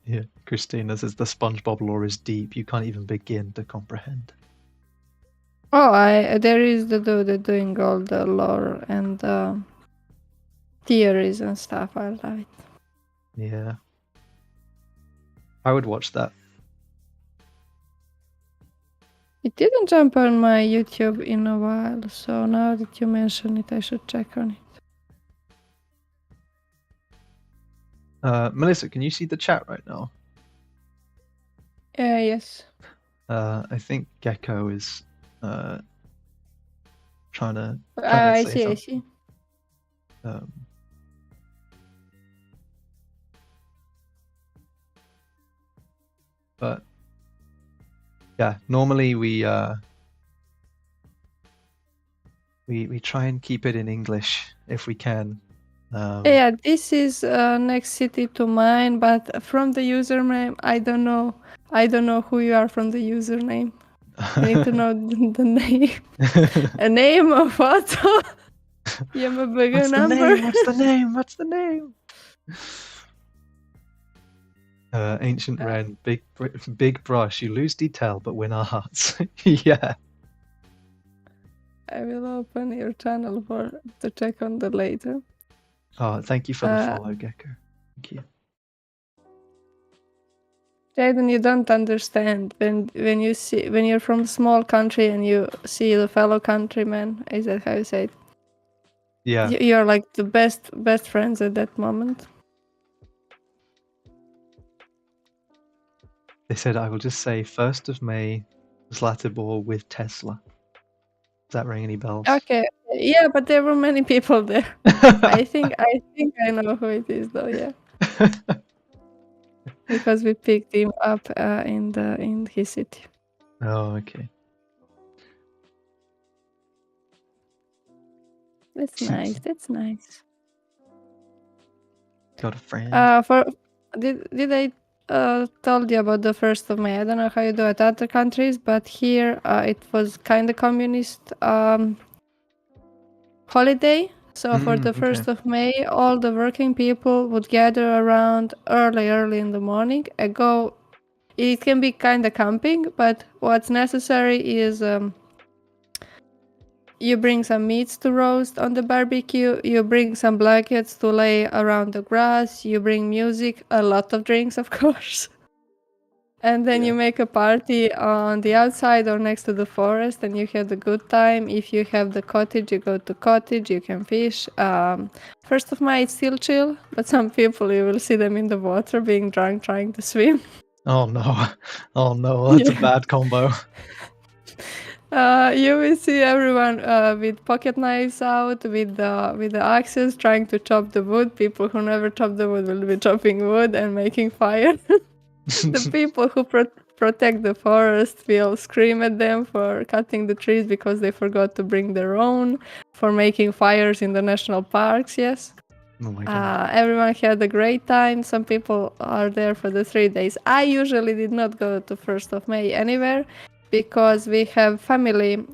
Yeah, Christina says the SpongeBob lore is deep. You can't even begin to comprehend. Oh, there is the dude doing all the lore and theories and stuff. I love it. Yeah. I would watch that. It didn't jump on my YouTube in a while, so now that you mention it, I should check on it. Melissa, can you see the chat right now? Yes. I think Gecko is trying to I say see. But yeah, normally we try and keep it in English if we can. Yeah, this is next city to mine, but from the username, I don't know who you are from the username. I need to know the name. A name, a photo. You have a bigger number. What's the name? Ancient Ren, big brush. You lose detail, but win our hearts. Yeah. I will open your channel to check on the later. Oh, thank you for the follow, Gecko. Thank you. Jaden, you don't understand when you're from a small country and you see the fellow countrymen. Is that how you say it? Yeah. You're like the best friends at that moment. They said I will just say 1st of May, Zlatibor with Tesla. Does that ring any bells? Okay. Yeah, but there were many people there. I think I know who it is though, yeah. Because we picked him up in his city. Oh, okay. That's nice. That's nice. Got a friend. Did I told you about the 1st of May? I don't know how you do it at other countries, but here it was kind of communist holiday. So for the 1st of May, all the working people would gather around early in the morning and go. It can be kind of camping, but what's necessary is you bring some meats to roast on the barbecue, you bring some blankets to lay around the grass, you bring music, a lot of drinks, of course. And then you make a party on the outside or next to the forest and you have the good time. If you have the cottage, you go to cottage, you can fish. 1st of May, it's still chill, but some people, you will see them in the water being drunk, trying to swim. Oh no, that's a bad combo. You will see everyone with pocket knives out, with the axes, trying to chop the wood. People who never chop the wood will be chopping wood and making fire. The people who protect the forest will scream at them for cutting the trees because they forgot to bring their own, for making fires in the national parks. Yes. Oh my god. Everyone had a great time. Some people are there for the 3 days. I usually did not go to 1st of May anywhere because we have family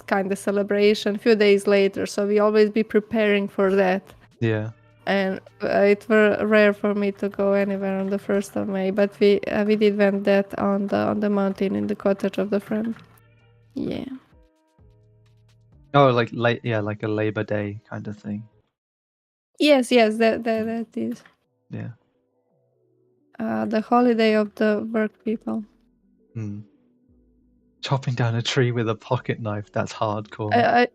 kind of celebration a few days later. So we always be preparing for that. Yeah. And it were rare for me to go anywhere on the 1st of May. But we did went that on the mountain in the cottage of the friend. Yeah. Oh, like like a Labor Day kind of thing. Yes, that is. Yeah. The holiday of the work people. Chopping down a tree with a pocket knife, that's hardcore.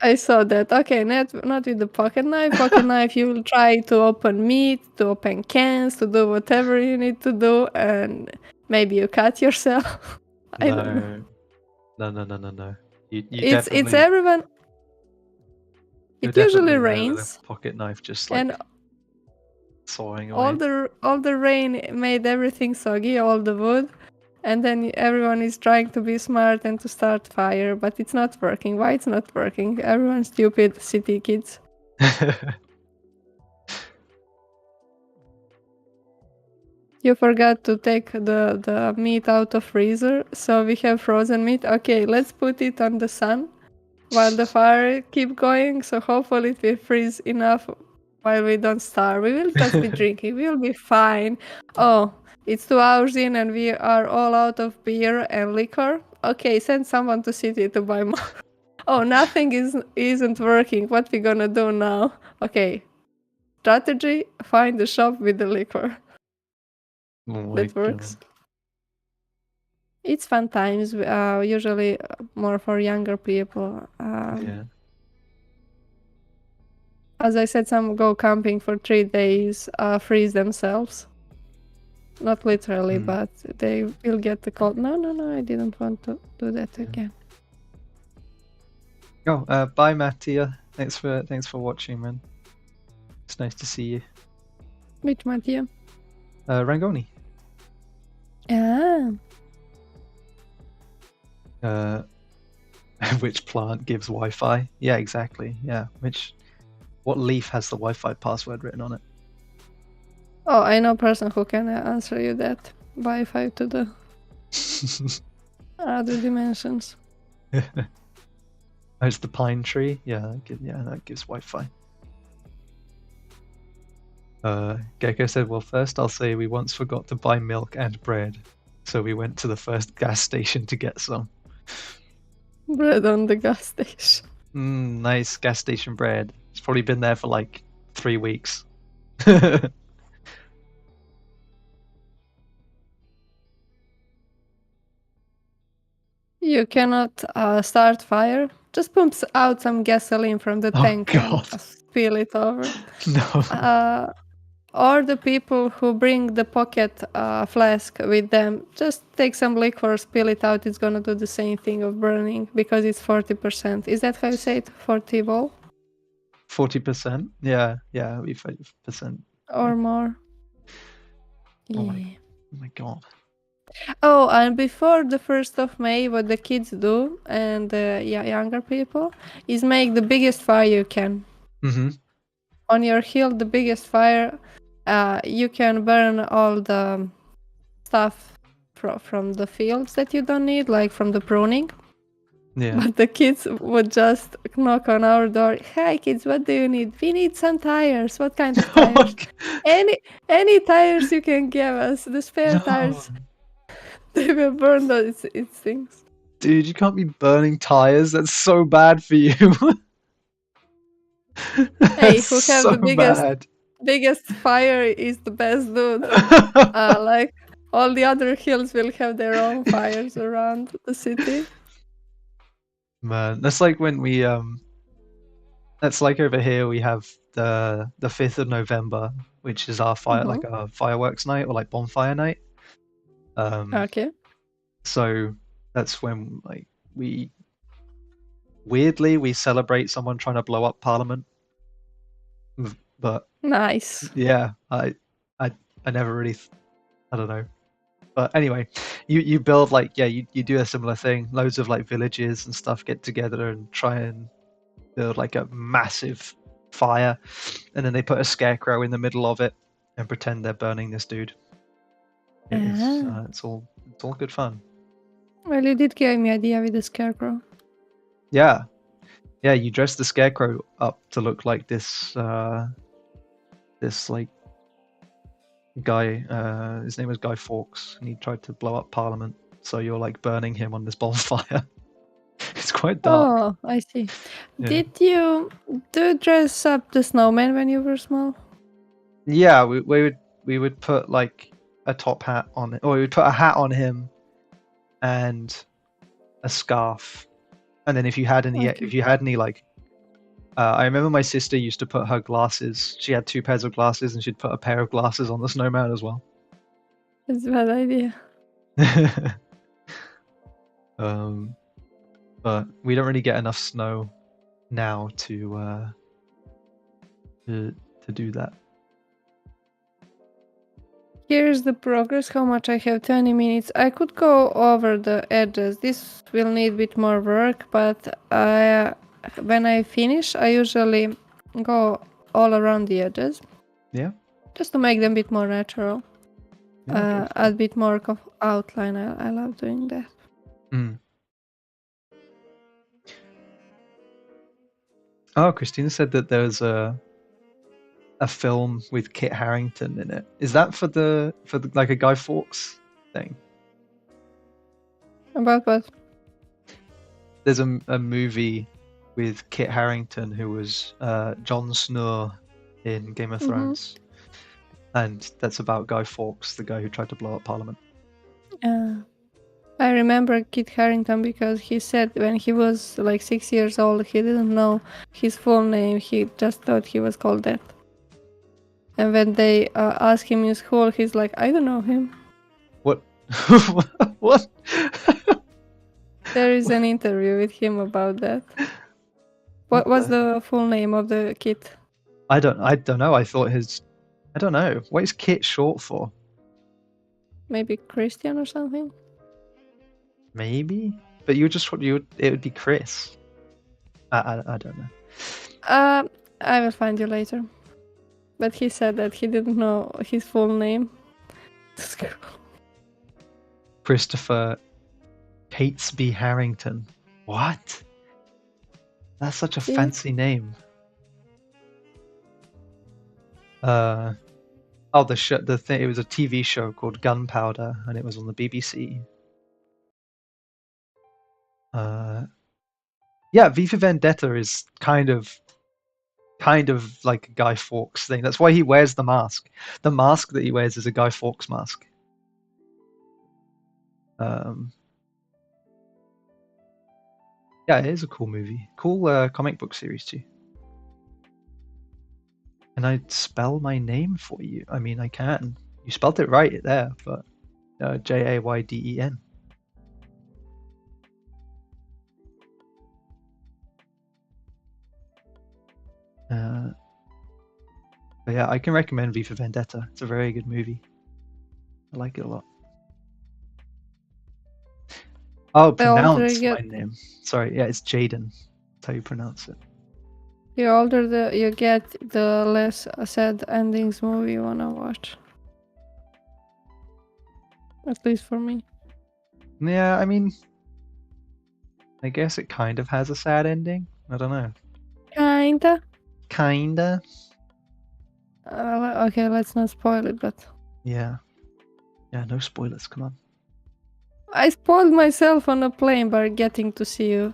I saw that. Okay, not with the pocket knife. Pocket knife, you will try to open meat, to open cans, to do whatever you need to do, and maybe you cut yourself. I don't know. No. You It's definitely everyone. you're It usually definitely there with rains, a pocket knife just and like sawing all away. the rain made everything soggy, all the wood. And then everyone is trying to be smart and to start fire, but it's not working. Why it's not working? Everyone's stupid city kids. You forgot to take the meat out of freezer, so we have frozen meat. Okay, let's put it on the sun while the fire keep going, so hopefully it will freeze enough while we don't starve. We will just be drinking. We will be fine. Oh, it's 2 hours in and we are all out of beer and liquor. Okay, send someone to city to buy more. Oh, nothing isn't working. What we gonna do now? Okay, strategy: find the shop with the liquor. Oh my That works. god. It's fun times. Usually more for younger people. Yeah. As I said, some go camping for 3 days, freeze themselves. Not literally, but they will get the cold. No, I didn't want to do that again. Oh, bye Mattia. Thanks for watching, man. It's nice to see you. Which Mattia? Rangoni. Which plant gives Wi-Fi? Yeah, exactly. Yeah. What leaf has the Wi-Fi password written on it? Oh, I know a person who can answer you that. Wi-Fi to the other dimensions. It's the pine tree. Yeah, that gives Wi-Fi. Gecko said, well, first I'll say we once forgot to buy milk and bread, so we went to the first gas station to get some. Bread on the gas station. Nice gas station bread. It's probably been there for like 3 weeks. You cannot start fire. Just pumps out some gasoline from the tank and spill it over. No. Or the people who bring the pocket flask with them, just take some liquor, spill it out. It's gonna do the same thing of burning because it's 40%. Is that how you say it? 40 vol? 40%? Yeah, we 40%. Or more. Oh my god. Oh, and before the 1st of May, what the kids do, and younger people, is make the biggest fire you can. On your hill, the biggest fire, you can burn all the stuff from the fields that you don't need, like from the pruning. Yeah. But the kids would just knock on our door. Hi kids, what do you need? We need some tires. What kind of tires? Any tires you can give us. The spare tires. They will burn those things. Dude, you can't be burning tires. That's so bad for you. Hey, who have the biggest fire is the best dude. Like all the other hills will have their own fires around the city. Man, that's like when we that's like over here we have the 5th of November, which is our like a fireworks night or like bonfire night. Okay. So that's when like weirdly we celebrate someone trying to blow up Parliament, but Nice. yeah, I never really, I don't know. But anyway, you build like you do a similar thing. Loads of like villages and stuff get together and try and build like a massive fire, and then they put a scarecrow in the middle of it and pretend they're burning this dude. It's all good fun. Well, you did give me idea with the scarecrow. Yeah, you dress the scarecrow up to look like this like guy. His name was Guy Fawkes, and he tried to blow up Parliament. So you're like burning him on this bonfire. It's quite dark. Oh, I see. Yeah. Did you dress up the snowman when you were small? Yeah, we would put like a top hat on it, or we would put a hat on him and a scarf. And then if you had any like, I remember my sister used to put her glasses. She had 2 pairs of glasses, and she'd put a pair of glasses on the snowman as well. That's a bad idea. But we don't really get enough snow now to do that. Here's the progress, how much I have, 20 minutes. I could go over the edges. This will need a bit more work, but when I finish, I usually go all around the edges. Yeah. Just to make them a bit more natural. Yeah, a bit more of outline. I love doing that. Oh, Christina said that there's a film with Kit Harington in it. Is that for the like a Guy Fawkes thing? About what? There's a movie with Kit Harington, who was Jon Snow in Game of Thrones, and that's about Guy Fawkes, the guy who tried to blow up Parliament. I remember Kit Harington because he said when he was like 6 years old, he didn't know his full name. He just thought he was called that. And when they asked him in school, he's like, I don't know him. What? What? There is an interview with him about that. What was the full name of the Kit? I don't know. I don't know. What is Kit short for? Maybe Christian or something? Maybe? But it would be Chris. I don't know. I will find you later. But he said that he didn't know his full name. Christopher Catesby Harrington. What? That's such a fancy name. The thing. It was a TV show called Gunpowder, and it was on the BBC. Yeah, V for Vendetta is kind of like a Guy Fawkes thing. That's why he wears the mask. The mask that he wears is a Guy Fawkes mask. Yeah, it is a cool movie. Cool comic book series too. Can I spell my name for you? I mean, I can. You spelled it right there, but Jayden. But yeah, I can recommend V for Vendetta. It's a very good movie. I like it a lot. Oh, pronounce my name. Sorry, yeah, it's Jayden. That's how you pronounce it. The older you get, the less sad endings movie you wanna watch. At least for me. Yeah, I mean, I guess it kind of has a sad ending. I don't know. Kinda. Okay, let's not spoil it, but... Yeah, no spoilers, come on. I spoiled myself on a plane by getting to see you.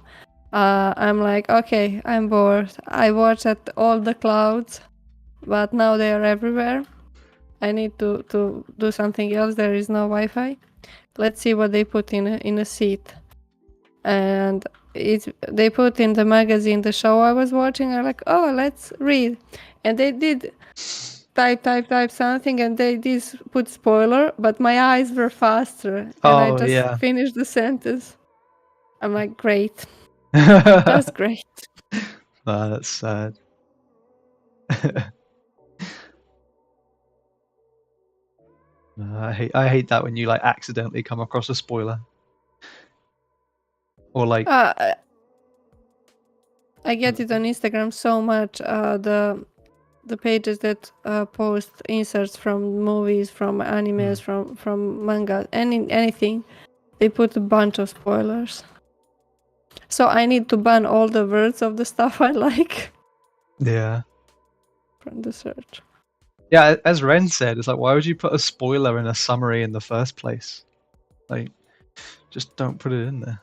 I'm like, okay, I'm bored. I watched at all the clouds, but now they are everywhere. I need to do something else. There is no Wi-Fi. Let's see what they put in a seat. And they put in the magazine the show I was watching. I'm like, oh, let's read. And they did type something, and they did put spoiler, but my eyes were faster, and I just finished the sentence. I'm like, great. That's That's great. sad. I hate that when you like accidentally come across a spoiler. Or like I get it on Instagram so much. The pages that post inserts from movies, from animes, from manga, anything, they put a bunch of spoilers. So I need to ban all the words of the stuff I like yeah. from the search. Yeah, as Ren said, it's like, why would you put a spoiler in a summary in the first place? Like, just don't put it in there.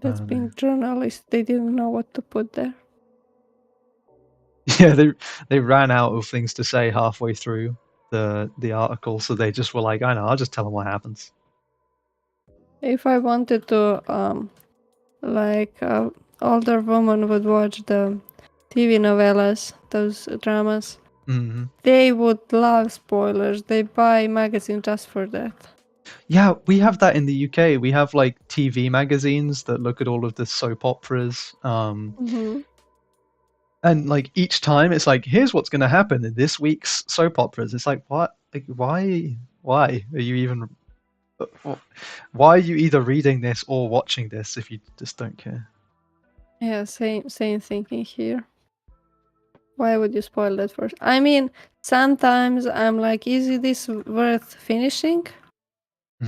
That's being journalists. They didn't know what to put there. Yeah, they ran out of things to say halfway through the article, so they just were like, I know, I'll just tell them what happens. If I wanted to, older woman would watch the TV novellas, those dramas. Mm-hmm. They would love spoilers. They buy magazine just for that. Yeah, we have that in the UK. We have like TV magazines that look at all of the soap operas. And like each time it's like, here's what's going to happen in this week's soap operas. It's like, what? Like, why are you even? Why are you either reading this or watching this if you just don't care? Yeah, same thinking here. Why would you spoil that first? I mean, sometimes I'm like, is this worth finishing?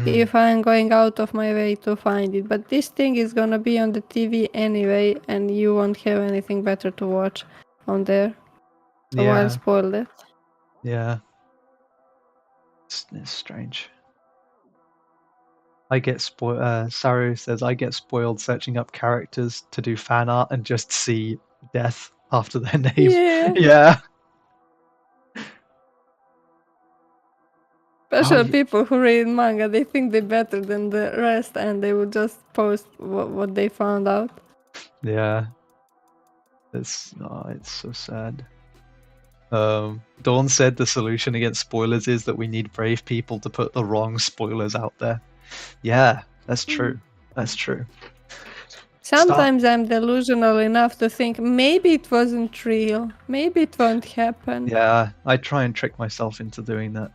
If I'm going out of my way to find it. But this thing is gonna be on the TV anyway, and you won't have anything better to watch on there. So Yeah. I'll spoil it. Yeah. It's strange. I get spoiled. Saru says I get spoiled searching up characters to do fan art and just see death after their name. Yeah. Yeah. Especially people who read manga, they think they're better than the rest, and they will just post what they found out. Yeah. It's so sad. Dawn said the solution against spoilers is that we need brave people to put the wrong spoilers out there. Yeah, that's true. That's true. Sometimes I'm delusional enough to think maybe it wasn't real. Maybe it won't happen. Yeah, I try and trick myself into doing that.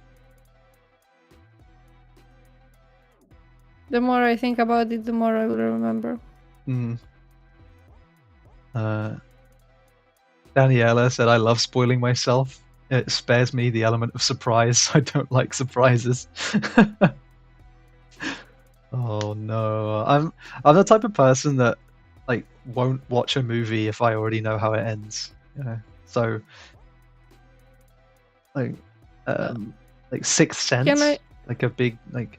The more I think about it, the more I will remember. Daniela said, I love spoiling myself. It spares me the element of surprise. I don't like surprises. Oh no. I'm the type of person that like won't watch a movie if I already know how it ends. You know? So like Sixth Sense.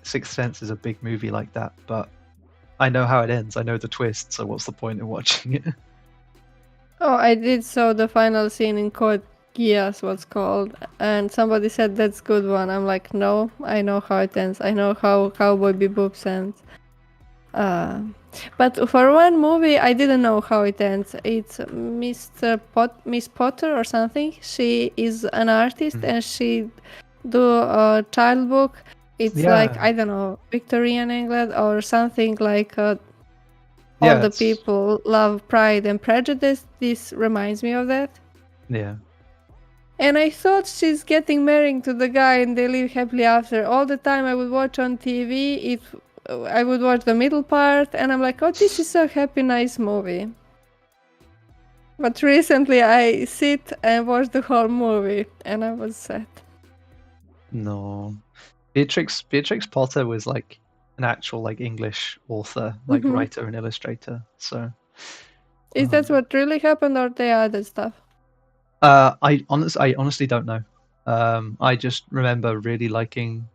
Sixth Sense is a big movie like that, but I know how it ends. I know the twist, so what's the point in watching it? Oh, I did saw the final scene in Code Geass, what's called, and somebody said that's good one. I'm like, no, I know how it ends. I know how Cowboy Bebop ends. But for one movie, I didn't know how it ends. It's Miss Potter or something. She is an artist and she do a child book. It's like, I don't know, Victorian England or something like all the people love Pride and Prejudice. This reminds me of that. Yeah. And I thought she's getting married to the guy and they live happily after. All the time I would watch on TV, I would watch the middle part and I'm like, oh, this is a happy, nice movie. But recently I sit and watch the whole movie and I was sad. No. Beatrix Potter was like an actual like English author, like writer and illustrator. So is that what really happened or the other stuff? I honestly don't know. I just remember really liking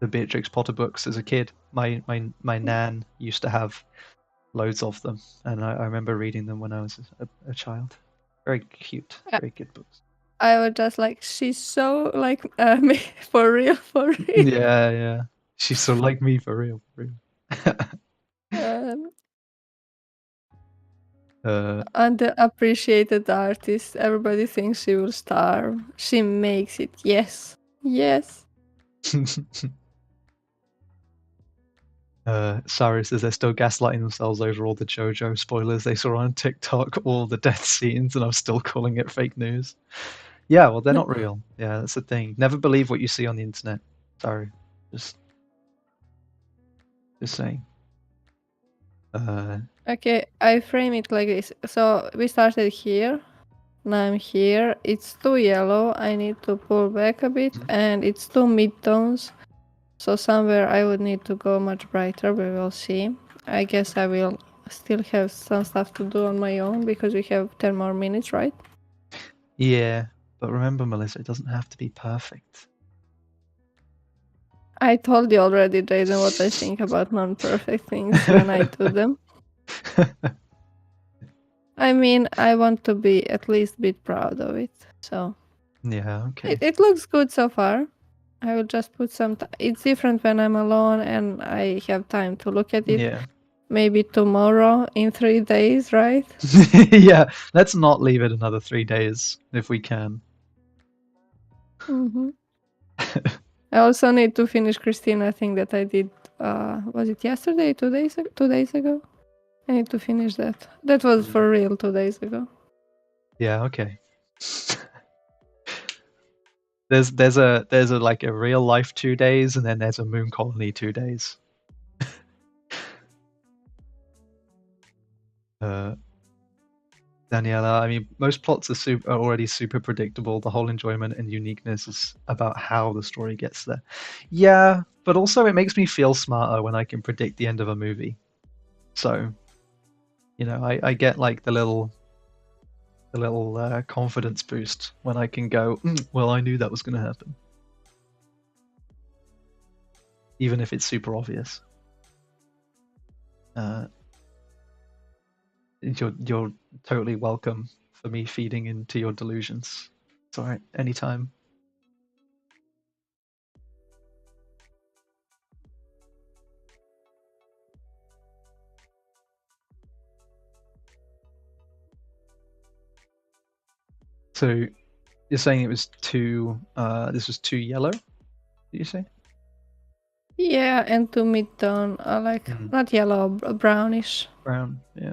the Beatrix Potter books as a kid. My nan used to have loads of them, and I remember reading them when I was a child. Very cute, very good books. I was just like, she's so like me, for real. Yeah. She's so like me, for real. Underappreciated artist. Everybody thinks she will starve. She makes it. Yes. Saru says they're still gaslighting themselves over all the JoJo spoilers they saw on TikTok, all the death scenes, and I'm still calling it fake news. Yeah, well, they're not real. Yeah, that's the thing. Never believe what you see on the internet. Sorry, just saying. Okay, I frame it like this. So we started here. Now I'm here. It's too yellow. I need to pull back a bit, and it's two mid-tones. So somewhere I would need to go much brighter. We will see. I guess I will still have some stuff to do on my own because we have 10 more minutes, right? Yeah, but remember, Melissa, it doesn't have to be perfect. I told you already, Jaden, what I think about non-perfect things when I do them. I mean, I want to be at least a bit proud of it. So Yeah, okay. it looks good so far. I will just put some. It's different when I'm alone and I have time to look at it. Yeah. Maybe tomorrow in 3 days, right? Yeah, let's not leave it another 3 days if we can. Mm-hmm. I also need to finish Christina thing that I did. Was it yesterday? 2 days? 2 days ago? I need to finish that. That was for real 2 days ago. Yeah, okay. There's a like a real life 2 days, and then there's a moon colony 2 days. Daniela, I mean, most plots are already super predictable. The whole enjoyment and uniqueness is about how the story gets there. Yeah, but also it makes me feel smarter when I can predict the end of a movie. So, you know, I get like the little confidence boost when I can go, well, I knew that was going to happen, even if it's super obvious. You're totally welcome for me feeding into your delusions. It's all right, anytime. So you're saying it was too. This was too yellow. Did you say? Yeah, and to mid-tone, like not yellow, brownish. Brown. Yeah.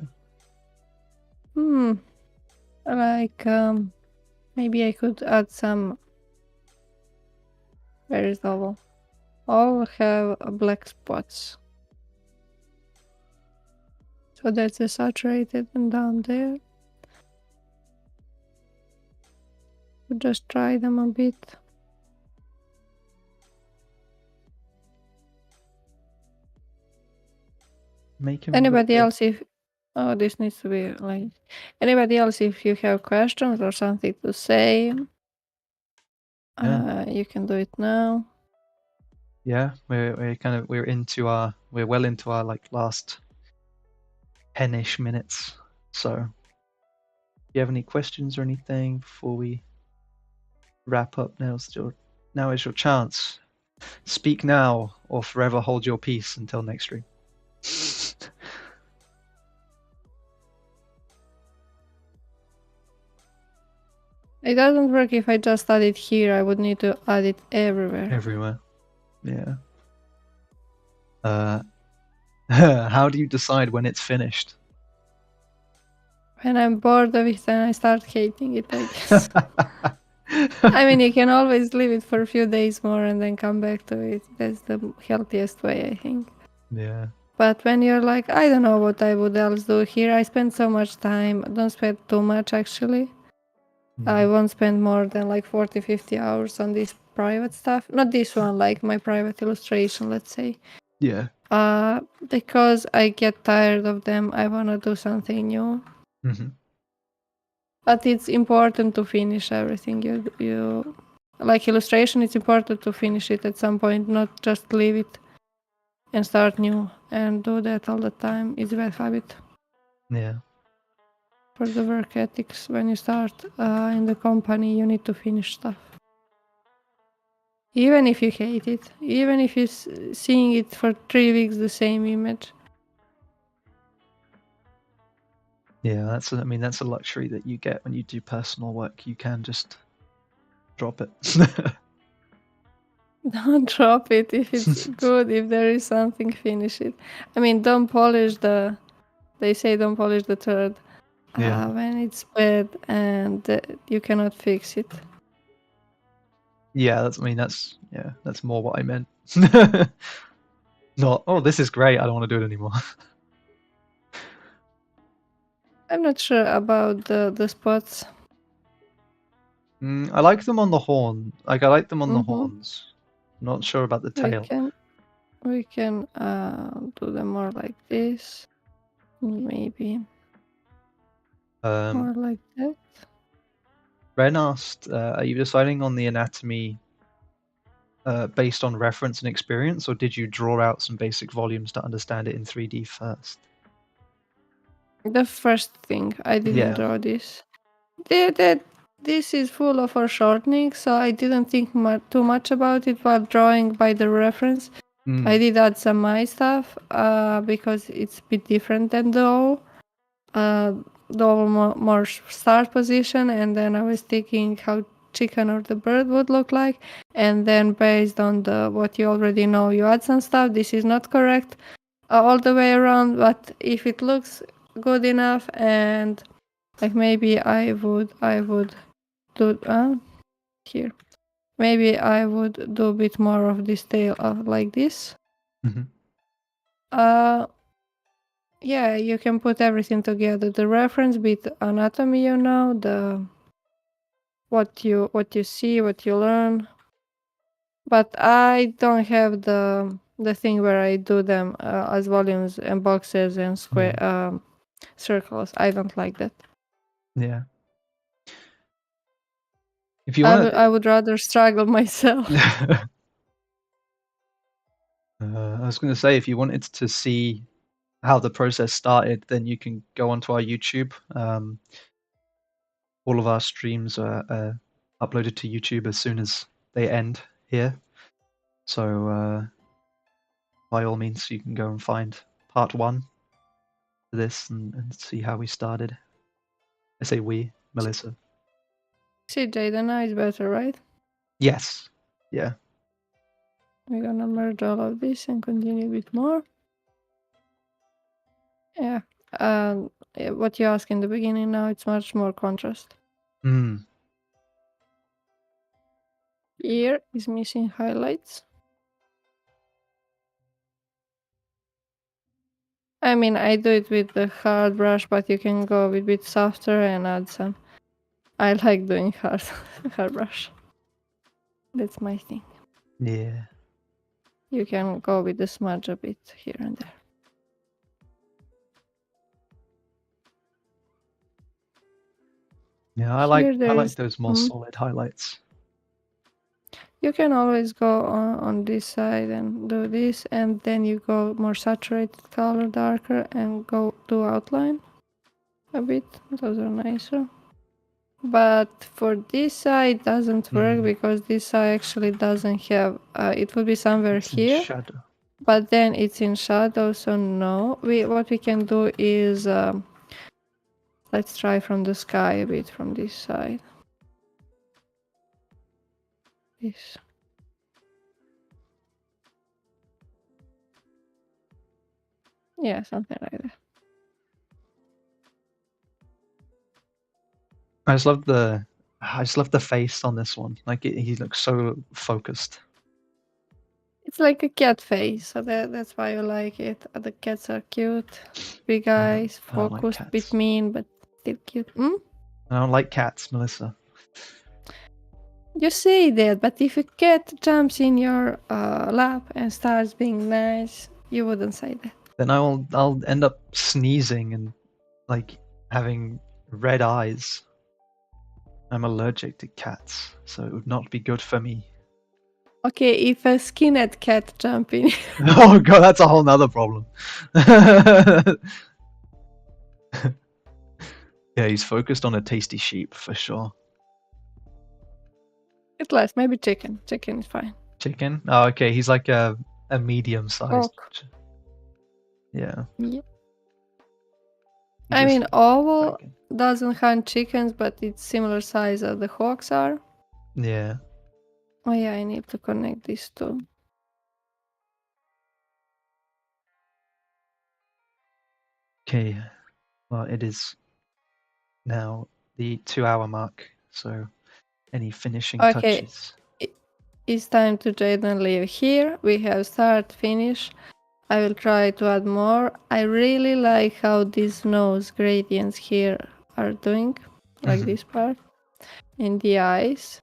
Like maybe I could add some. Where is all? All have black spots. So that's a saturated and down there. Just try them a bit. Make him. Anybody else if this needs to be like anybody else if you have questions or something to say, you can do it now. Yeah, we're well into our like last 10-ish minutes. So, do you have any questions or anything before we wrap up? Now is your chance. Speak now, or forever hold your peace until next stream. It doesn't work if I just add it here. I would need to add it everywhere. Everywhere. Yeah. How do you decide when it's finished? When I'm bored of it and I start hating it, I guess. I mean, you can always leave it for a few days more and then come back to it. That's the healthiest way, I think. Yeah. But when you're like, I don't know what I would else do here. I spend so much time. Don't spend too much, actually. I won't spend more than like 40-50 hours on this private stuff. Not this one, like my private illustration, let's say. Yeah. Because I get tired of them. I want to do something new. But it's important to finish everything you like illustration. It's important to finish it at some point, not just leave it and start new and do that all the time. It's a bad habit. Yeah. For the work ethics, when you start in the company, you need to finish stuff. Even if you hate it, even if you're seeing it for 3 weeks, the same image. Yeah, that's a luxury that you get when you do personal work. You can just drop it. Don't drop it if it's good. If there is something, finish it. I mean, don't polish the. They say don't polish the turd Yeah. when it's bad and you cannot fix it. Yeah, that's more what I meant. Not, oh, this is great, I don't want to do it anymore. I'm not sure about the spots. I like them on the horn. Like, I like them on the Mm-hmm. horns. Not sure about the We tail. can do them more like this, maybe more like that. Ren asked, are you deciding on the anatomy based on reference and experience, or did you draw out some basic volumes to understand it in 3D first? The first thing, I didn't Yeah. draw this. This is full of foreshortening, so I didn't think too much about it while drawing by the reference. I did add some my stuff because it's a bit different than the O. The O more start position, and then I was thinking how chicken or the bird would look like, and then based on what you already know, you add some stuff. This is not correct all the way around, but if it looks good enough, and like maybe I would do here. Maybe I would do a bit more of this tail like this. Yeah, you can put everything together. The reference bit, anatomy, the what you see, what you learn. But I don't have the thing where I do them as volumes and boxes and square circles. I don't like that. Yeah. If you want I would rather struggle myself. I was going to say, if you wanted to see how the process started, then you can go onto our YouTube. All of our streams are uploaded to YouTube as soon as they end here. So by all means, you can go and find part 1 to this and see how we started. I say we, Melissa. CJ, the now is better, right? Yes. Yeah. We're gonna merge all of this and continue a bit more. Yeah. What you asked in the beginning, now it's much more contrast. Here is missing highlights. I mean, I do it with the hard brush, but you can go a bit softer and add some. I like doing hard brush. That's my thing. Yeah. You can go with the smudge a bit here and there. Yeah, I like those more solid highlights. You can always go on this side and do this, and then you go more saturated color, darker, and go to outline a bit. Those are nicer. But for this side, it doesn't work because this side actually doesn't have. It will be somewhere here, in shadow. But then it's in shadow, so no. What we can do is let's try from the sky a bit from this side. This. Yeah, something like that. I just love the face on this one. Like he looks so focused. It's like a cat face, so that's why you like it. The cats are cute, big eyes, focused, like bit mean, but still cute. I don't like cats, Melissa. You say that, but if a cat jumps in your lap and starts being nice, you wouldn't say that. Then I'll end up sneezing and like having red eyes. I'm allergic to cats, so it would not be good for me. Okay, if a skinhead cat jump in. Oh god, that's a whole nother problem. Yeah, he's focused on a tasty sheep for sure. It's less, maybe chicken. Chicken is fine. Chicken? Oh, okay. He's like a medium-sized. Yeah. I mean, owl doesn't hunt chickens, but it's similar size as the hawks are. Yeah. Oh yeah, I need to connect these two. Okay, well, it is now the 2-hour mark, so any finishing Okay, touches? it's time to trade and leave. Here we have start, finish. I will try to add more. I really like how these nose gradients here are doing, like Mhm. this part, in the eyes.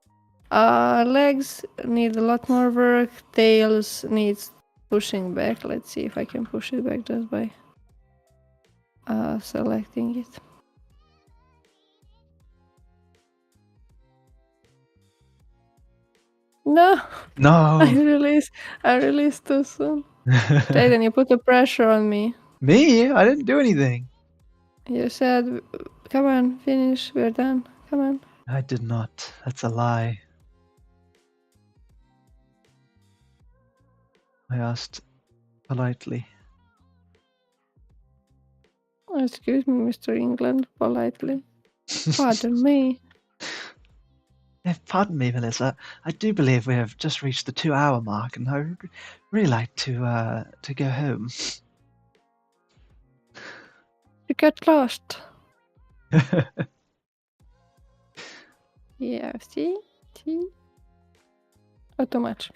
Legs need a lot more work. Tails needs pushing back. Let's see if I can push it back just by selecting it. No, No! I released too soon. Jaden, you put the pressure on me. Me? I didn't do anything. You said, come on, finish, we're done. Come on. I did not. That's a lie. I asked politely. Excuse me, Mr. England, politely. Pardon me. Pardon me, Melissa. I do believe we have just reached the 2-hour mark, and I would really like to go home. You get lost. Yeah, see? Not too much.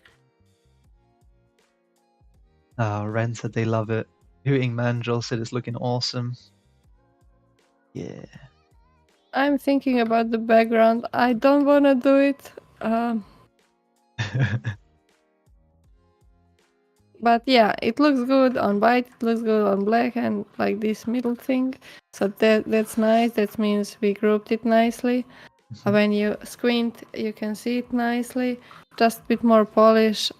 Ren said they love it. Hooting Mandrill said it's looking awesome. Yeah. I'm thinking about the background. I don't want to do it. But yeah, it looks good on white, it looks good on black, and like this middle thing. So that's nice. That means we grouped it nicely. When you squint, you can see it nicely. Just a bit more polish.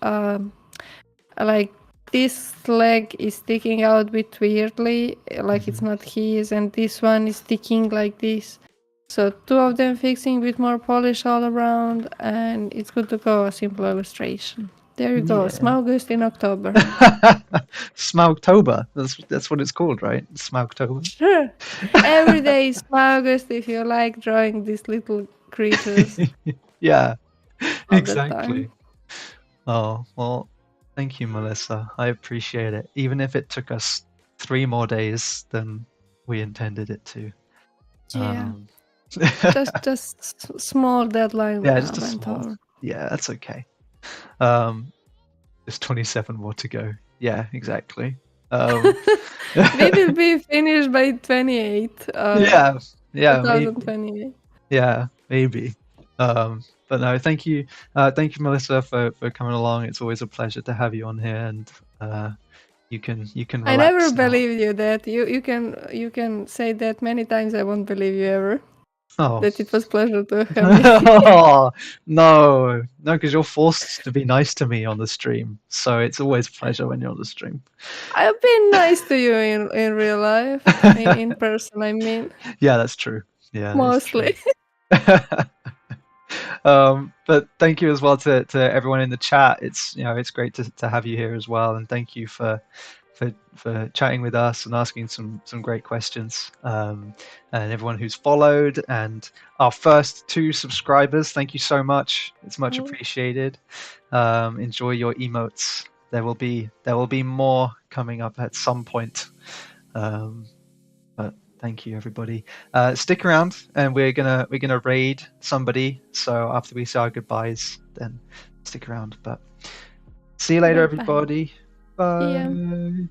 Like this leg is sticking out a bit weirdly, like it's not his, and this one is sticking like this. So two of them fixing with more polish all around, and it's good to go. A simple illustration. There you go. Yeah. Smaugust in October. Smaugtober. That's what it's called, right? Smaugtober. Sure. Every day is Smaugust if you like drawing these little creatures Yeah, all the time. exactly. Oh, well, thank you, Melissa. I appreciate it. Even if it took us 3 more days than we intended it to. Yeah. Um, Just small deadline yeah, just a went small. over. Yeah, that's okay. There's 27 more to go. Yeah, exactly. We will be finished by 28. Yeah, maybe. 2028. Yeah, maybe. But no, thank you, Melissa, for coming along. It's always a pleasure to have you on here, and you can I relax never now. believed you that you can say that many times. I won't believe you ever. Oh. That it was pleasure to have me. Oh, no, because you're forced to be nice to me on the stream, so it's always a pleasure when you're on the stream. I've been nice to you in real life, in person. I mean, Yeah, that's true. Yeah, that's true. mostly. But thank you as well to everyone in the chat. It's great to have you here as well, and thank you for chatting with us and asking some great questions. And everyone who's followed, and our first 2 subscribers, thank you so much. It's much appreciated. Enjoy your emotes. There will be more coming up at some point. But thank you, everybody. Stick around, and we're gonna raid somebody. So after we say our goodbyes, then stick around. But see you later, Bye-bye. everybody. See ya. Bye.